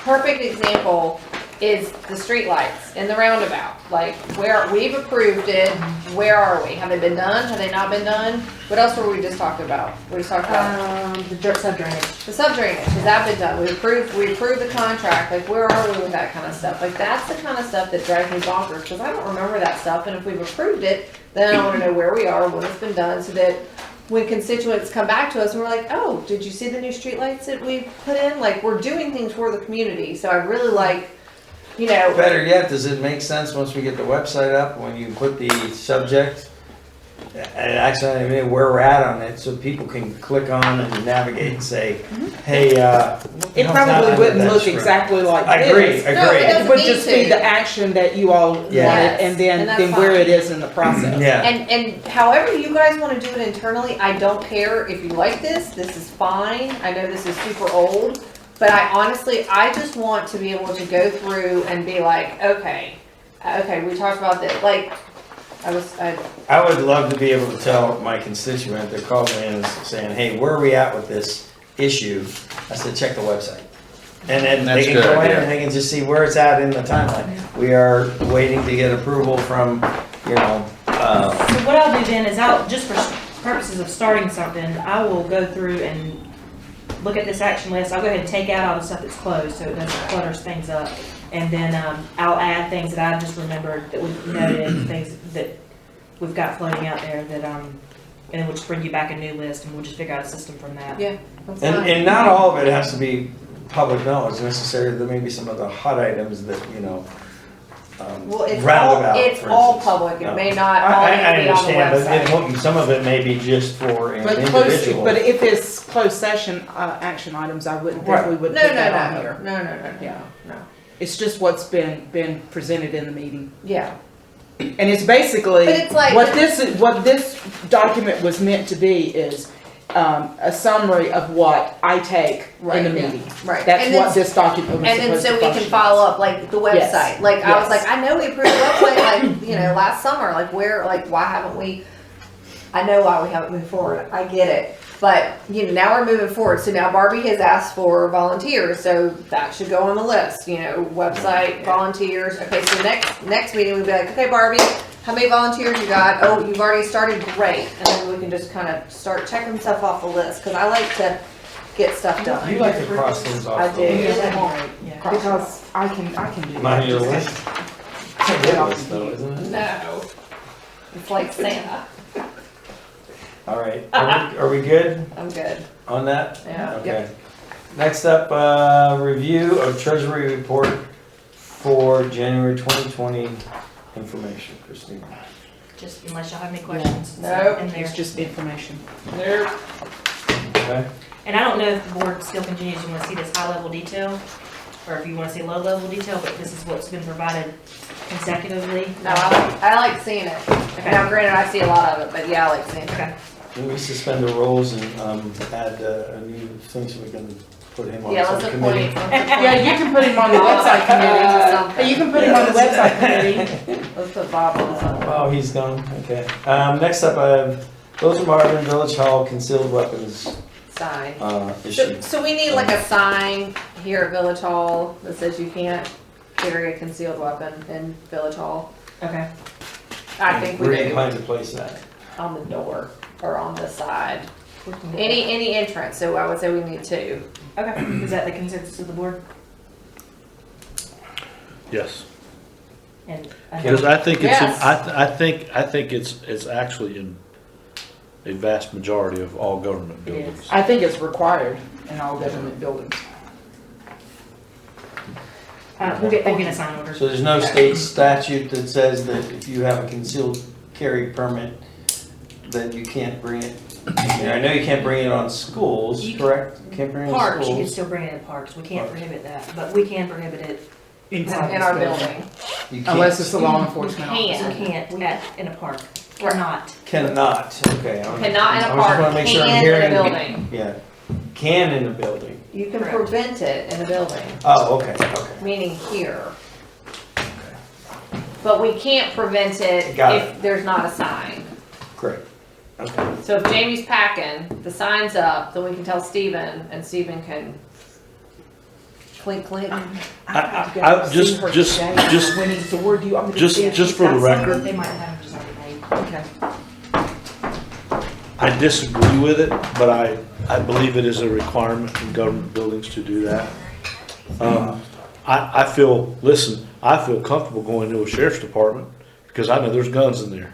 perfect example is the streetlights in the roundabout. Like, where, we've approved it, where are we? Have they been done? Have they not been done? What else were we just talking about? We just talked about The sub drainage. the sub-drainage, has that been done? We approved the contract, like, where are we with that kind of stuff? Like, that's the kind of stuff that drives me bonkers, because I don't remember that stuff, and if we've approved it, then I wanna know where we are, when it's been done, so that when constituents come back to us and we're like, oh, did you see the new streetlights that we put in? Like, we're doing things for the community, so I really like, Better yet, does it make sense once we get the website up, when you put the subject, and actually, I mean, where we're at on it, so people can click on and navigate and say, hey, what the It hell's probably happening with wouldn't that look screen? exactly like I agree, this. No, it agree. doesn't It would need just be to. the action that you all wanted, Yes, and and that's then where fine. it is in the process. Yeah, And however you guys wanna do it internally, I don't care if you like this is fine, I know this is super old, but I just want to be able to go through and be like, okay, we talked about this, like, I would love to be able to tell my constituent that calls me and is saying, hey, where are we at with this issue? I said, check the website. And then they That's can good, go in yeah. and they can just see where it's at in the timeline. We are waiting to get approval from, So what I'll do then is just for purposes of starting something, I will go through and look at this action list. I'll go ahead and take out all the stuff that's closed so it doesn't clutter things up. And then I'll add things that I just remembered that we've noted, things that we've got floating out there that, and then we'll just bring you back a new list and we'll just figure out a system from that. yeah, that's fine. and not all of it has to be public knowledge necessarily. There may be some of the hot items that, Well, roundabout, it's for all instance. public, it No. may not all I need to be on the understand, website. but some of it may be just for an But individual. if it's closed session, action items, I wouldn't think Right. we would No, put no, that on no, here. no, no. It's just what's been presented in the meeting. Yeah, And it's basically, but it's like. what this document was meant to be is, a summary of what I take in the Right, yeah, meeting. right. That's And what then- this document was And then supposed so to we can function follow as. up, like, the Yes. website, like, I was Yes. like, I know we approved the website, like, last summer, like, why haven't we, I know why we haven't moved forward, I get it. But, you know, now we're moving forward. So now Barbie has asked for volunteers, so that should go on the list, you know, website, volunteers. Okay, so next meeting we'll be like, okay, Barbie, how many volunteers you got? Oh, you've already started, great. And then we can just kind of start checking stuff off the list, because I like to get stuff done. You like to cross things off. I the do. list. Yeah. Because I can do Not that. your list. It's a good list though, isn't it? No. It's like Santa. All right, are we good I'm good. on that? Yeah. Okay. Next up, review of treasury report for January 2020 information, Christine. Just unless y'all have any questions. Nope. In there. It's just information. Nope. Okay. And I don't know if the board still continues, you wanna see this high level detail, or if you wanna see low level detail, but this is what's been provided consecutively. No, I like seeing it. Now granted, I see a lot of it, but yeah, I like seeing it. Okay. Can we suspend the rules and add a new thing so we can put him on Yeah, some let's committee? appoint. Yeah, you can put him on the website committee. You can put him on the website committee. Let's put Bob on something. Oh, he's gone, okay. Next up, I have Village Marvin, Village Hall, concealed weapons Sign. issue. So we need like a sign here at Village Hall that says you can't carry a concealed weapon in Village Hall. Okay. I think we Where do you do, plan to place that? on the door or on the side. Any entrance, so I would say we need two. Okay, is that the consensus of the board? Yes, And because I think it's, Yes. I think it's actually in a vast majority of all government It is. buildings. I think it's required in all government buildings. we'll get a sign order. So there's no state statute that says that if you have a concealed carry permit, that you can't bring it. I know you can't bring it on schools, You- correct? You can't bring it on Parks, you can schools. still bring it in parks, we can't prohibit that, but we can prohibit it. In our building. You can't- Unless it's the law You enforcement can't. officer. We can't in a park, or not. Cannot, okay. Cannot in a I just park, wanna make sure I'm can in a hearing- building. Yeah, can in a building. You can Correct. prevent it in a building, Oh, okay, okay. meaning here. But we can't prevent it Got if there's not a sign. Great. Okay. So if Jamie's packing, the sign's up, then we can tell Steven, and Steven can clink, clink. I just When he's the word, do you want me to just- see if just he's for the got some? record. They might have them just already made. Okay. I disagree with it, but I believe it is a requirement in government buildings to do that. I feel comfortable going to a sheriff's department because I know there's guns in there.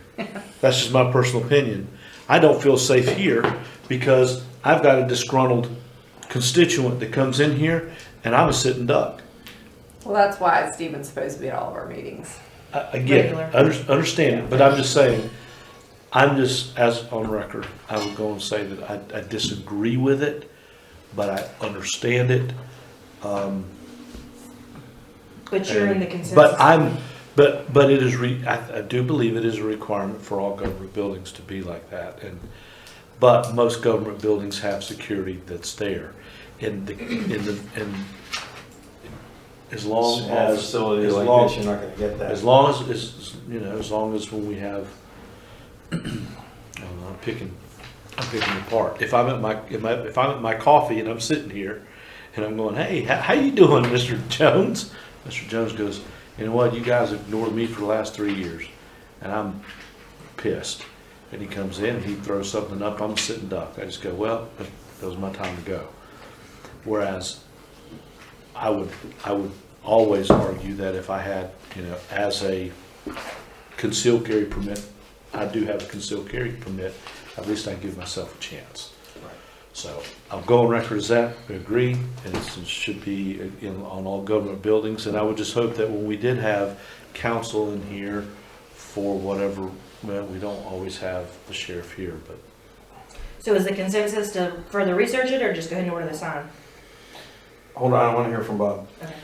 That's just my personal opinion. I don't feel safe here because I've got a disgruntled constituent that comes in here and I'm a sitting duck. Well, that's why Steven's supposed to be at all of our meetings. I get it, Regular. understand it, but I'm just saying, as on record, I would go and say that I disagree with it, but I understand it. But you're in the consensus. But it is, I do believe it is a requirement for all government buildings to be like that, but most government buildings have security that's there. And as long Small as, facility as like long- this, you're not gonna get that. as long as, it's, as long as when we have, I'm picking apart. If I'm at my coffee and I'm sitting here and I'm going, hey, how you doing, Mr. Jones? Mr. Jones goes, you know what, you guys ignored me for the last 3 years, and I'm pissed. And he comes in and he throws something up, I'm a sitting duck. I just go, well, that was my time to go. Whereas I would always argue that if I had, as a concealed carry permit, I do have a concealed carry permit, at least I give myself a chance. So I'll go on record as that, I agree, and it should be on all government buildings. And I would just hope that when we did have council in here for whatever, well, we don't always have the sheriff here, but So is the consensus to further research it, or just go ahead and order the sign? Hold on, I wanna hear from Bob. Okay.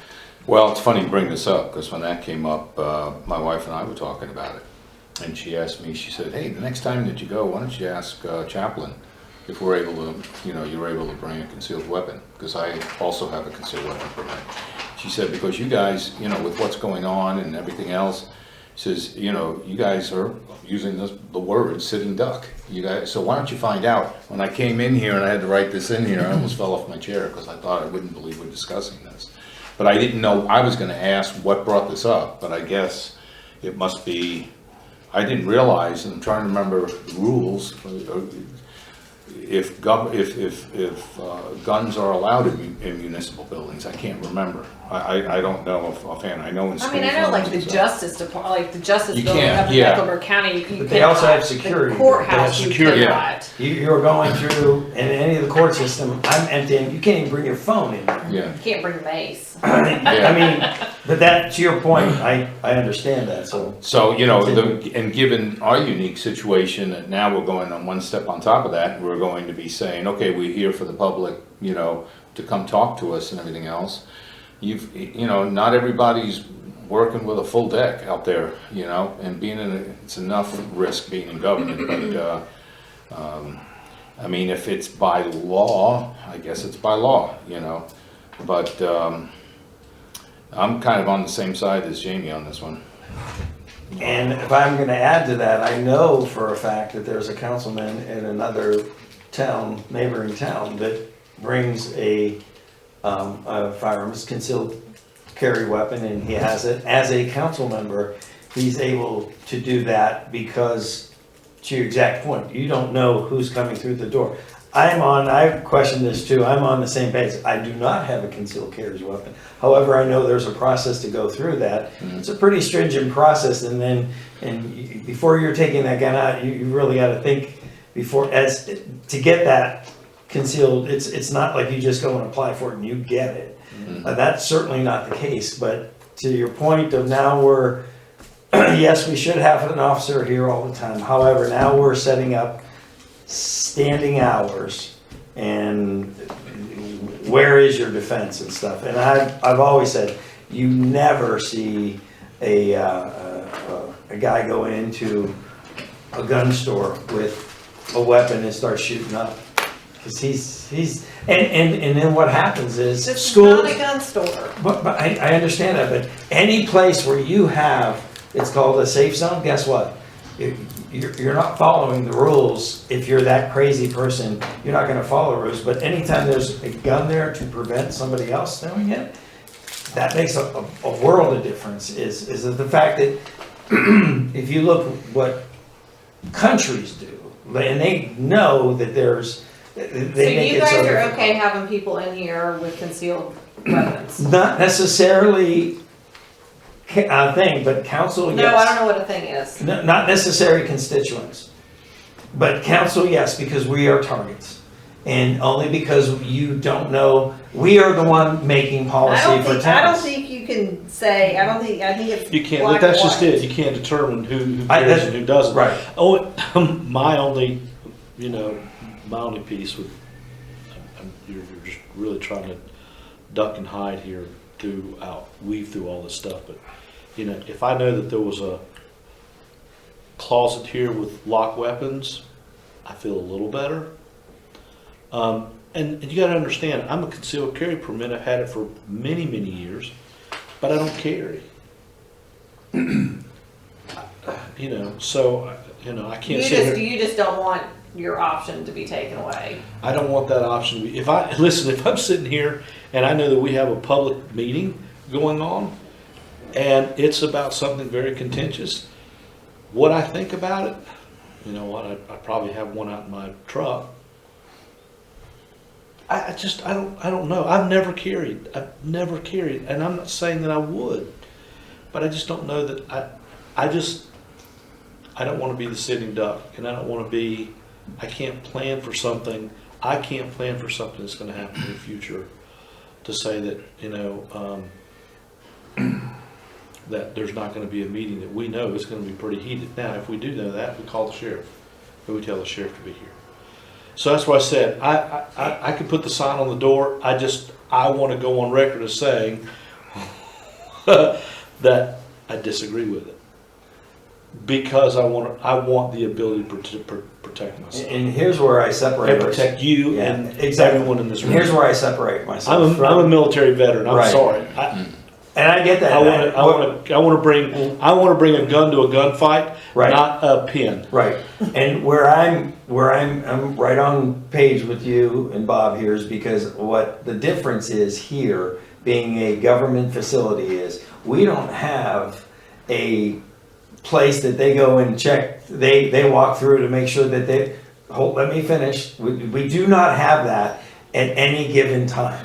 Well, it's funny you bring this up, because when that came up, my wife and I were talking about it. And she asked me, she said, hey, the next time that you go, why don't you ask Chaplain if we're able to, you're able to bring a concealed weapon, because I also have a concealed weapon permit. She said, because you guys, with what's going on and everything else, says, you know, you guys are using the word sitting duck. You guys, so why don't you find out? When I came in here and I had to write this in here, I almost fell off my chair because I thought I wouldn't believe we're discussing this. But I didn't know, I was gonna ask what brought this up, but I guess it must be, I didn't realize, and I'm trying to remember the rules, if guns are allowed in municipal buildings. I can't remember. I don't know offhand. I know in schools. I mean, I know like the justice department, like the justice You building can't, up in yeah. Mecklenburg County, you But they also cannot. have security. The courthouse, They have you security, yeah. cannot. You're going through, in any of the court system, I'm emptying, you can't even bring your phone in there. Yeah. You can't bring mace. I mean, but that, to your point, I understand that, so. So, you know, and given our unique situation, and now we're going on one step on top of that, we're going to be saying, okay, we're here for the public, you know, to come talk to us and everything else. You know, not everybody's working with a full deck out there, you know, and it's enough risk being in government, but, I mean, if it's by law, I guess it's by law, you know, but, I'm kind of on the same side as Jamie on this one. And if I'm gonna add to that, I know for a fact that there's a councilman in another town, neighboring town, that brings a firearms, concealed carry weapon, and he has it. As a council member, he's able to do that because, to your exact point, you don't know who's coming through the door. I've questioned this too, I'm on the same page. I do not have a concealed carry weapon. However, I know there's a process to go through that. It's a pretty stringent process, and before you're taking that gun out, you really gotta think to get that concealed. It's not like you just go and apply for it and you get it. That's certainly not the case, but to your point of now yes, we should have an officer here all the time. However, now we're setting up standing hours, and where is your defense and stuff. And I've always said, you never see a guy go into a gun store with a weapon and start shooting up, because and then what happens is This is schools. not a gun store. But I understand that, but any place where you have, it's called a safe zone, guess what? You're not following the rules. If you're that crazy person, you're not gonna follow rules, but anytime there's a gun there to prevent somebody else doing it, that makes a world of difference, is the fact that if you look what countries do, and they know that there's, they So make you it guys so are difficult. okay having people in here with concealed weapons? Not necessarily a thing, but council, yes. No, I don't know what a thing is. Not necessary constituents, but council, yes, because we are targets. And only because you don't know, we are the one making policy for towns. I don't think you can say, I think it's You can't, black but that's and just white. it, you can't determine who I- cares and who doesn't. Right. Oh, my only, my only piece with, you're just really trying to duck and hide here weave through all this stuff, but, if I know that there was a closet here with locked weapons, I feel a little better. And you gotta understand, I'm a concealed carry permit, I've had it for many, many years, but I don't carry. So, I can't sit here. You just don't want your option to be taken away. I don't want that option to be, if I'm sitting here and I know that we have a public meeting going on and it's about something very contentious, what I think about it, you know what, I probably have one out in my truck. I don't know. I've never carried, and I'm not saying that I would, but I just don't know that I don't want to be the sitting duck, and I can't plan for something. I can't plan for something that's going to happen in the future to say that, that there's not going to be a meeting that we know is going to be pretty heated. Now, if we do know that, we call the sheriff, or we tell the sheriff to be here. So that's what I said. I could put the sign on the door. I want to go on record as saying that I disagree with it, because I want the ability to protect myself. And here's where I separate. And protect you Yeah, and exactly. everyone in this And room. here's where I separate myself. I'm a military veteran. I'm Right. sorry. And I get that. I wanna bring a gun to a gunfight, Right. not a pin. Right, and where I'm right on page with you and Bob here is because what the difference is here, being a government facility, is we don't have a place that they go and check, they walk through to make sure that let me finish. We do not have that at any given time.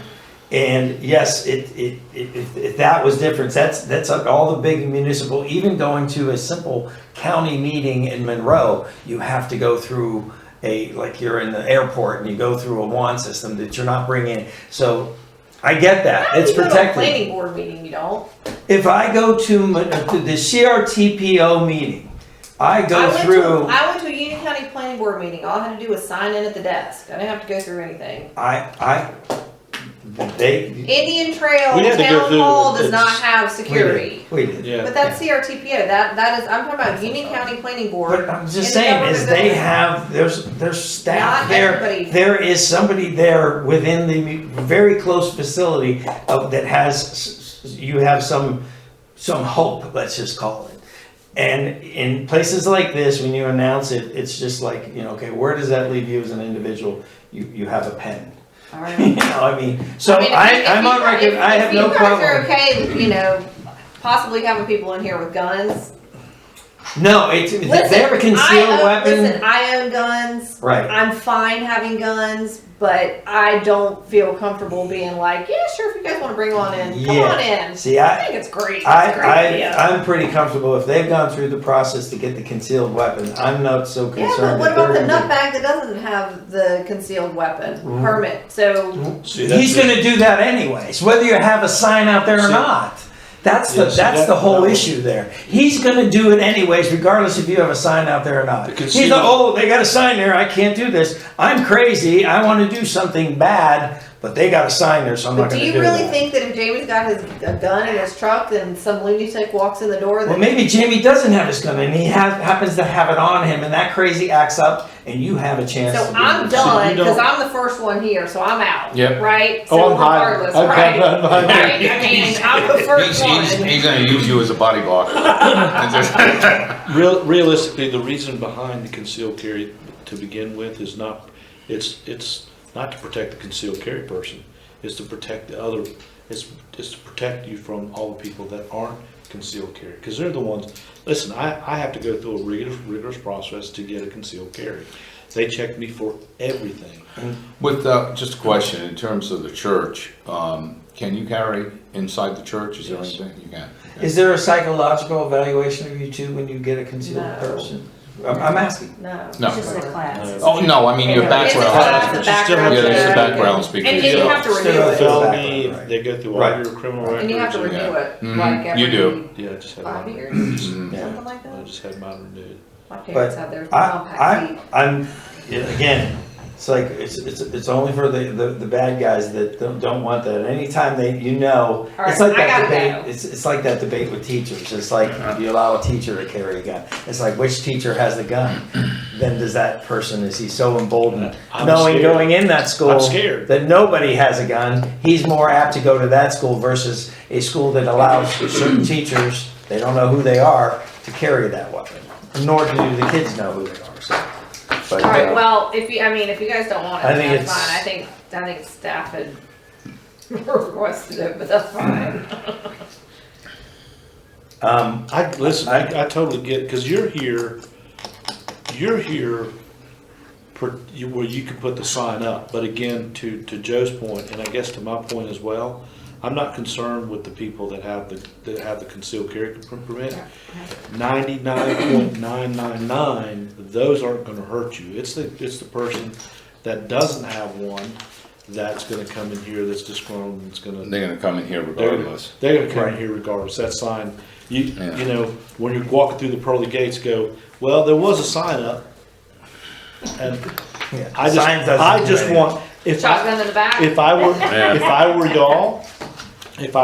And yes, if that was different, that's all the big municipal, even going to a simple county meeting in Monroe, you have to go through like you're in the airport and you go through a wand system that you're not bringing. So I get that, How do it's you go to a protected. planning board meeting, you don't? If I go to the CRTPO meeting, I go through, I went to a Union County Planning Board meeting. All I had to do was sign in at the desk. I didn't have to go through anything. Indian Trail We had to go Town through Hall does the- not have security. we did. Yeah. But that's CRTPO. That is, I'm talking about Union County Planning Board. But I'm in just the saying, is government they building. have, there's staff Not there. everybody. There is somebody there within the very close facility that has, you have some hope, let's just call it. And in places like this, when you announce it, it's just like, okay, where does that leave you as an individual? You have a pen. All right. You know, I mean, so I mean, I'm on record, I have no If you guys are problem. okay, possibly having people in here with guns. No, they have a concealed weapon. Listen, I own guns. Right. I'm fine having guns, but I don't feel comfortable being like, yeah, sure, if you guys want to bring one in, come on in. See, I think it's great. It's a great idea. I'm pretty comfortable if they've gone through the process to get the concealed weapon. I'm not so Yeah, concerned. but what that about the they're gonna nutbag that doesn't have the concealed weapon permit? So See, do- He's going to do that anyways, whether you have a sign out there or See- not. That's Yeah, the see, that's the whole that- issue there. He's going to do it anyways, regardless if you have a sign out there or not. The He's concealed- like, oh, they got a sign there. I can't do this. I'm crazy. I want to do something bad, but they got a sign there, so I'm but not do going to you do really that. think that if Jamie's got a gun in his truck, then some lunatic walks in the door? Well, That, maybe Jamie doesn't have his gun, and he happens to have it on him, and that crazy acts up, and you have a chance. so to do I'm it. done you don't- because I'm the first one here, so I'm out. Yep. Right. Oh, So I'm hiding. regardless, I'm right? hiding behind Right. you. I mean, I'm the first one. He's gonna use you as a body block. Realistically, the reason behind the concealed carry to begin with is not, it's not to protect the concealed carry person. It's to protect the other, it's to protect you from all the people that aren't concealed carry. Because they're the ones, listen, I have to go through a rigorous process to get a concealed carry. They check me for everything. With, just a question, in terms of the church, can you carry inside the church? Is there Yes. anything you can? Is there a psychological evaluation of you two when you get a concealed No. person? I'm asking. No. No. It's just a class. Oh, no, I mean your It's a background. class, a background Yeah, there's the check. background speaker. And you have to renew Still it. Felony, Right. they go through all Right. your criminal records. And you have to renew and- it, Mhm. like every You do. Yeah, I just had 5 mine. years, Mhm. something like I that. just had mine renewed. My parents have theirs I, compact seat. I'm, again, it's like, it's only for the bad guys that don't want that. Anytime it's All like right, I that gotta debate, go. it's like that debate with teachers. It's like, if you allow a teacher to carry a gun, it's like, which teacher has the gun? Then does that person, is he so emboldened, I'm knowing scared. going in that school? I'm scared. That nobody has a gun, he's more apt to go to that school versus a school that allows certain teachers, they don't know who they are, to carry that weapon. Nor do the kids know who they are, so. But, All right, well, if you guys don't want it, I think that's it's- fine. I think staff had requested it, but that's fine. I totally get, because you're here where you can put the sign up, but again, to Joe's point, and I guess to my point as well, I'm not concerned with the people that have the concealed carry permit. 99.999, those aren't gonna hurt you. It's the person that doesn't have one that's gonna come in here, that's disgruntled, that's gonna. They're gonna come in here regardless. They're gonna come in Right. here regardless. That sign, Yeah. you know, when you're walking through the pearly gates, go, well, there was a sign up. And yeah, I signs doesn't I do just anything. want, if Shotgun in the back. I were, Yeah. if I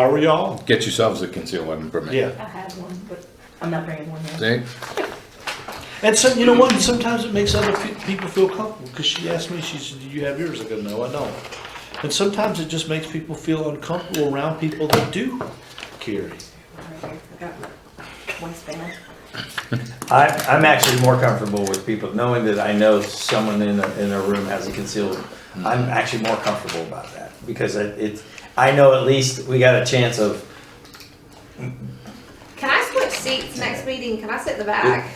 were y'all, Get yourselves a concealed weapon permit. yeah. I have one, but I'm not bringing one here. See? And so, you know what, sometimes it makes other people feel comfortable, because she asked me, she said, do you have yours? I go, no, I don't. And sometimes it just makes people feel uncomfortable around people that do Carrie. I'm actually more comfortable with people, knowing that I know someone in a room has a concealed. I'm actually more comfortable about that, because I know at least we got a chance of. Can I switch seats next meeting? Can I sit in the back?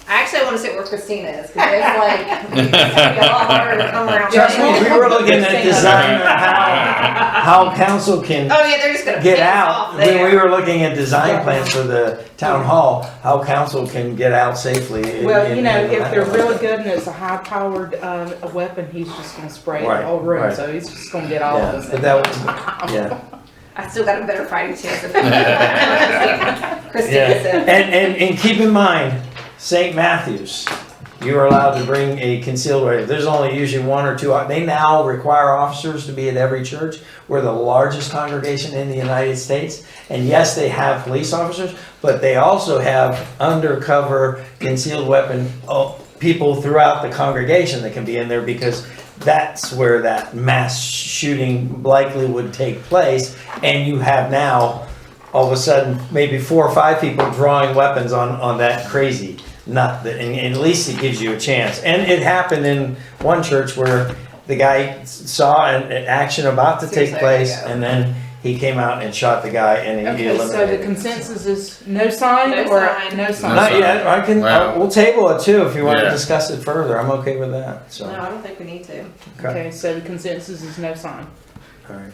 Actually, I want to sit where Christina is, because it's like, it's gonna be a lot harder to come around. Trust me, we were looking at design of how council can Oh, yeah, they're just gonna get pick us out. off When we there. were looking at design plans for the town hall, how council can get out safely. Well, in- you know, in the if they're back. really good and it's a high-powered weapon, he's just gonna spray Right, the whole room, right. so he's just gonna get all of Yeah, us. but that was, yeah. I still got a better fighting chance of Christina Yeah, said. and keep in mind, St. Matthew's, you are allowed to bring a concealed weapon. There's only usually one or two. They now require officers to be at every church. We're the largest congregation in the United States. And yes, they have police officers, but they also have undercover concealed weapon people throughout the congregation that can be in there, because that's where that mass shooting likely would take place. And you have now, all of a sudden, maybe 4 or 5 people drawing weapons on that crazy nut. And at least it gives you a chance. And it happened in one church where the guy saw an action about to take place, and then he came out and shot the guy, and he Okay, so the eliminated him. consensus is no sign No or sign. no sign? Not yet. I can. Wow. We'll table it too if you want to Yeah. discuss it further. I'm okay with that. So. No, I don't think we need to. Okay. Okay, so the consensus is no sign. All right.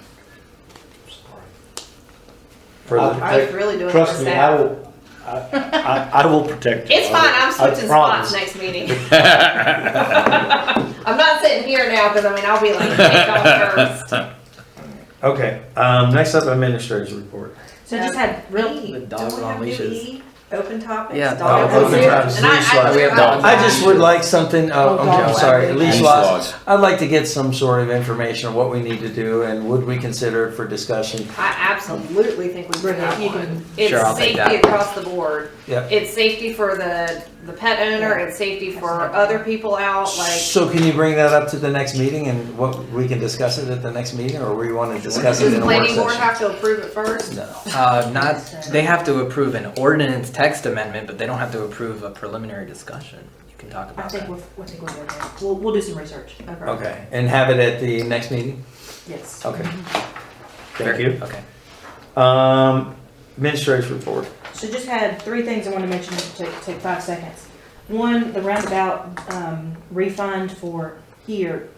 I was really doing it for Trust me, I staff. will, I will protect you. It's fine, I'm I switching promise. spots next meeting. I'm not sitting here now, because I mean, I'll be like, take off first. Okay. Next up, administrator's report. So just had real, The dog Don't we on have leashes. new E? Open topics? Yeah, Dog open leashes. topics, And leash laws. We have dogs. I just would like something. Oh, I'm dog sorry. wagging. Leash Leash laws. laws. I'd like to get some sort of information of what we need to do, and would we consider it for discussion? I absolutely think we should have You one. can- It's Sure, I'll take safety that. across the board. Yep. It's safety for the pet owner, it's safety for other people out, like, So can you bring that up to the next meeting, and what we can discuss it at the next meeting, or we want to discuss it does in the a work planning board session? have to approve it first? No. They have to approve an ordinance text amendment, but they don't have to approve a preliminary discussion. You can talk I about think that. we'll take one there. We'll do some research. Okay, and have it at the next meeting. Yes. Okay. Thank you. Okay. Administrator's report. So just had 3 things I wanted to mention, take 5 seconds. One, the roundabout refund for here,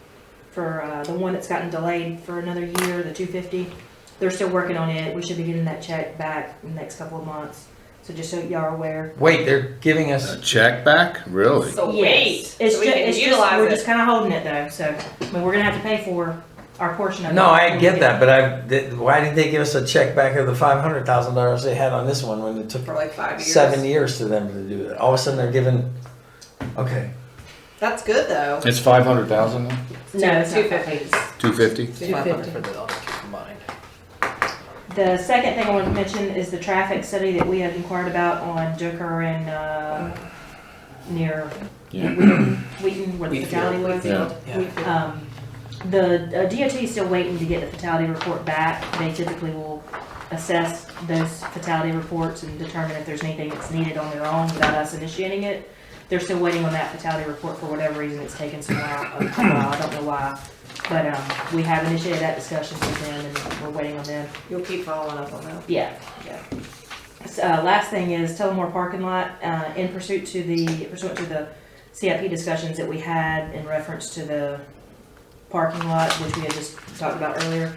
for the one that's gotten delayed for another year, the 250. They're still working on it. We should be getting that check back in the next couple of months. So just so y'all are aware. Wait, they're giving us. A check back? Really? So Yes. wait, It's so we just, can it's just, utilize we're it. just kind of holding it though. So, I mean, we're gonna have to pay for our portion of it. No, I when we get that, but why did they give us a check back of the $500,000 they had on this one when it took For like 5 years. 7 years to them to do that? All of a sudden they're giving. Okay. That's good though. It's 500,000 now? No, it's not 250. 250? 500 for the dogs combined. The second thing I wanted to mention is the traffic study that we had inquired about on Joker and, near Yeah. Wheaton, where the fatality was. Yeah. Yeah. The DOT is still waiting to get the fatality report back. They typically will assess those fatality reports and determine if there's anything that's needed on their own without us initiating it. They're still waiting on that fatality report for whatever reason. It's taken some while. I don't know why. But we have initiated that discussion with them and we're waiting on them. You'll keep following up on that. Yeah. Last thing is Tullamore parking lot, in pursuant to the CIP discussions that we had in reference to the parking lot, which we had just talked about earlier.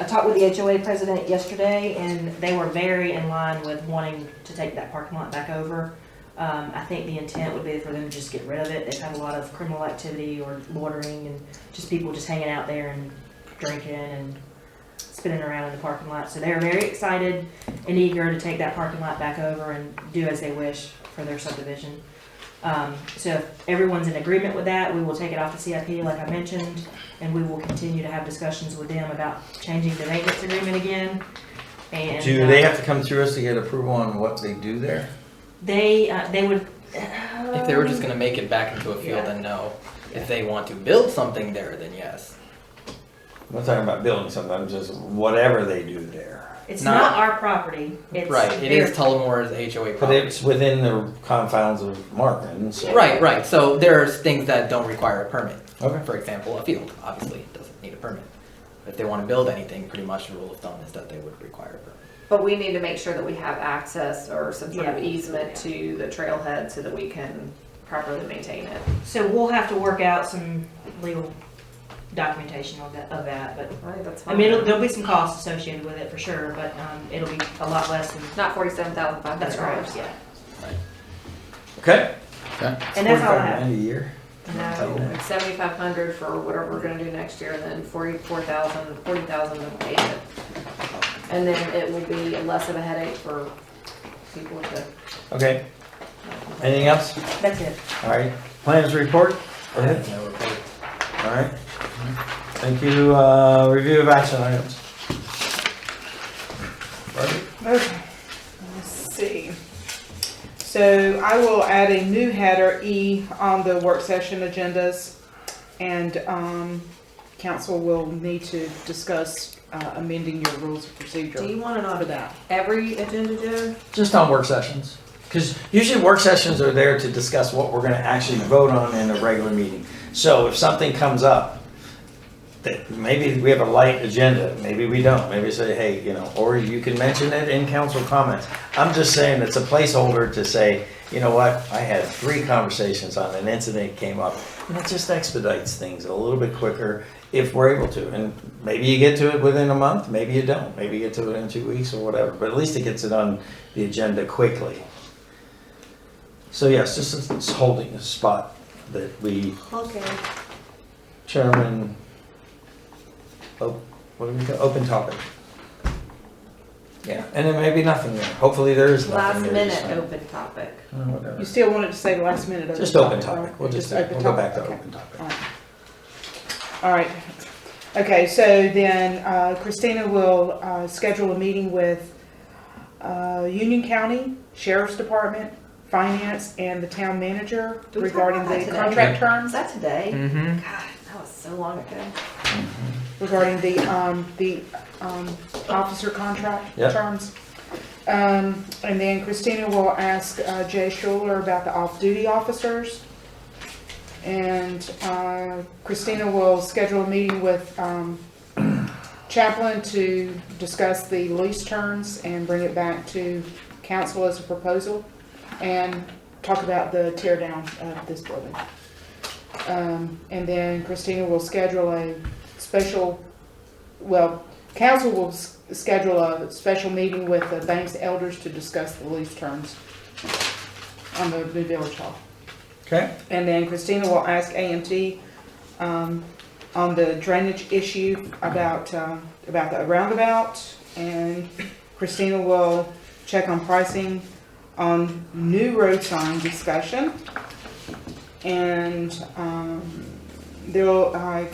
I talked with the HOA president yesterday and they were very in line with wanting to take that parking lot back over. I think the intent would be for them to just get rid of it. They've had a lot of criminal activity or loitering and just people just hanging out there and drinking and spinning around in the parking lot. So they're very excited and eager to take that parking lot back over and do as they wish for their subdivision. So if everyone's in agreement with that, we will take it off the CIP like I mentioned, and we will continue to have discussions with them about changing the maintenance agreement again. And Do they have to come through us to get approval on what they do there? They would. If they were just gonna make it back into a field, then no. If they want to build something there, then yes. I'm not talking about building something, I'm just whatever they do there. It's Not- not our property. It's Right, it their- is Tullamore's HOA But property. it's within the confounds of Marvin, so. Right, so there's things that don't require a permit. Okay. For example, a field, obviously, doesn't need a permit. If they wanna build anything, pretty much the rule of thumb is that they would require a permit. But we need to make sure that we have access or some sort of Yeah. easement to the trailhead so that we can properly maintain it. So we'll have to work out some legal documentation of that, but, Right, that's I fine. mean, there'll be some costs associated with it for sure, but, it'll be a lot less than, Not $47,500. that's right, yeah. Okay. Okay. And that's all I have. $45,000 a year. No, it's 7,500 for whatever we're gonna do next year, and then 40,000 to pay it. And then it will be less of a headache for people to. Okay. Anything else? That's it. All right. Plans report? Go ahead. No report. All right. Thank you. Review of action items. Barbie? Okay, let's see. So I will add a new header E on the work session agendas, and council will need to discuss amending your rules of procedure Do you want it for on that. every agenda, Joe? Just on work sessions. Because usually work sessions are there to discuss what we're going to actually vote on in a regular meeting. So if something comes up, that maybe we have a light agenda, maybe we don't, maybe say, hey, you know, or you can mention it in council comments. I'm just saying it's a placeholder to say, you know what, I had 3 conversations on an incident that came up, and it just expedites things a little bit quicker if we're able to. And maybe you get to it within a month, maybe you don't, maybe you get to it in 2 weeks or whatever, but at least it gets it on the agenda quickly. So yes, just it's holding a spot that we, Okay. Chairman, oh, what do we call, open topic. Yeah, and there may be nothing there. Hopefully there is nothing Last there. minute this time. open topic. Oh, whatever. You still wanted to say the last minute? Just open topic, topic. right? We'll just, open we'll go back to topic, open topic. okay. All right. Okay, so then Christina will schedule a meeting with Union County Sheriff's Department, Finance, and the town manager Did we talk regarding about that the today? contract Is terms, that today? Mm-hmm. God, that was so long ago. regarding the officer contract Yep. terms. And then Christina will ask Jay Schuler about the off-duty officers. And Christina will schedule a meeting with Chaplain to discuss the lease terms and bring it back to council as a proposal and talk about the tear down of this building. And then Christina will schedule a special, well, council will schedule a special meeting with the bank's elders to discuss the lease terms on the new village hall. Okay, And then Christina will ask A&T on the drainage issue about the roundabout. And Christina will check on pricing on new road sign discussion. And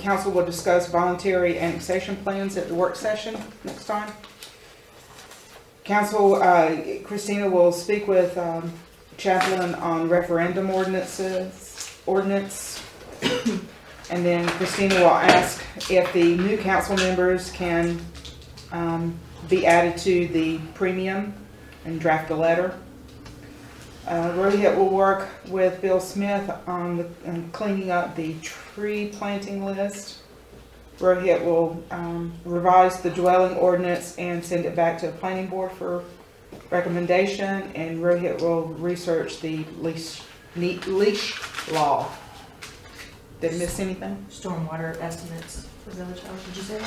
council will discuss voluntary annexation plans at the work session next time. Council, Christina will speak with Chaplain on referendum ordinance. And then Christina will ask if the new council members can be added to the premium and draft a letter. Rohit will work with Bill Smith on cleaning up the tree planting list. Rohit will revise the dwelling ordinance and send it back to the planning board for recommendation, and Rohit will research the leash law. Did I miss anything? Stormwater estimates for Village Hall, did you say?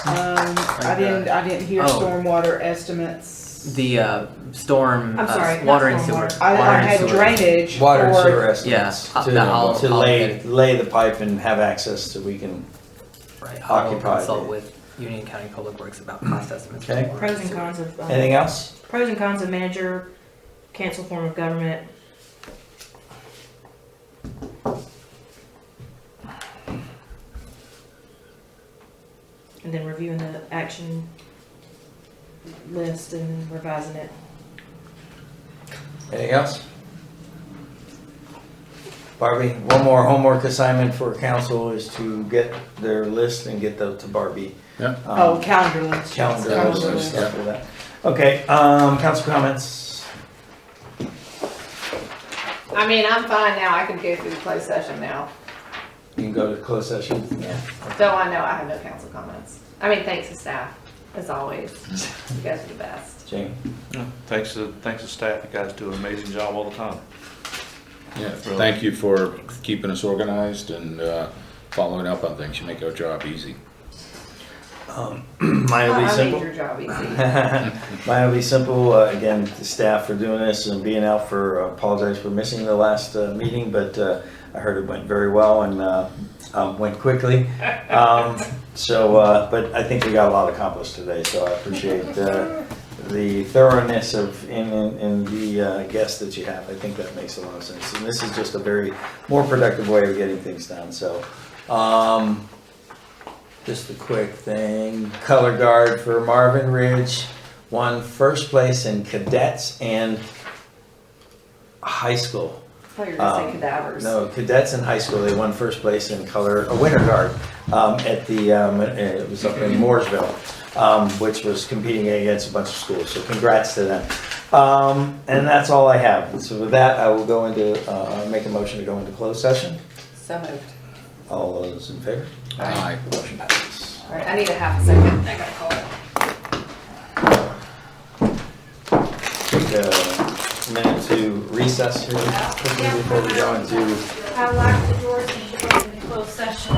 I didn't hear Oh. stormwater estimates. The storm, I'm sorry, not water and sewer. stormwater. I Water and had sewer. drainage water and sewer for, estimates Yeah, to, I'll to lay the pipe and have access so we can, Right, I'll Occupied. consult with Union County Public Works about cost estimates. for Okay. water Pros and sewer. cons of, anything else? pros and cons of manager, cancel form of government. And then reviewing the action list and revising it. Anything else? Barbie, one more homework assignment for council is to get their list and get those to Barbie. Yeah. Oh, calendar list. Calendar Calendar list and list. stuff for that. Okay, council comments. I mean, I'm fine now, I can go through the closed session now. You can go to closed session. Yeah. Though I know I have no council comments. I mean, thanks to staff, as always. You guys are the best. Jamie? Thanks to staff, you guys do an amazing job all the time. Yeah, thank you for keeping us organized and following up on things. You make our job easy. Mine will be I made simple. your job easy. Mine will be simple. Again, the staff for doing this and being out for, apologize for missing the last meeting, but I heard it went very well and went quickly. But I think we got a lot accomplished today, so I appreciate the thoroughness in the guests that you have. I think that makes a lot of sense. And this is just a very more productive way of getting things done, so. Just a quick thing, color guard for Marvin Ridge won first place in cadets and high school. I thought you were gonna say cadavers. No, cadets in high school, they won first place in color, winter guard, at the, it was up in Mooresville, which was competing against a bunch of schools, so congrats to them. And that's all I have. So with that, I will go into, make a motion to go into closed session. So moved. All those in favor? Aye. Motion passes. All right, I need a half a second. I gotta call it. Take a minute to recess here quickly before we go into I locked the doors and you go into closed session.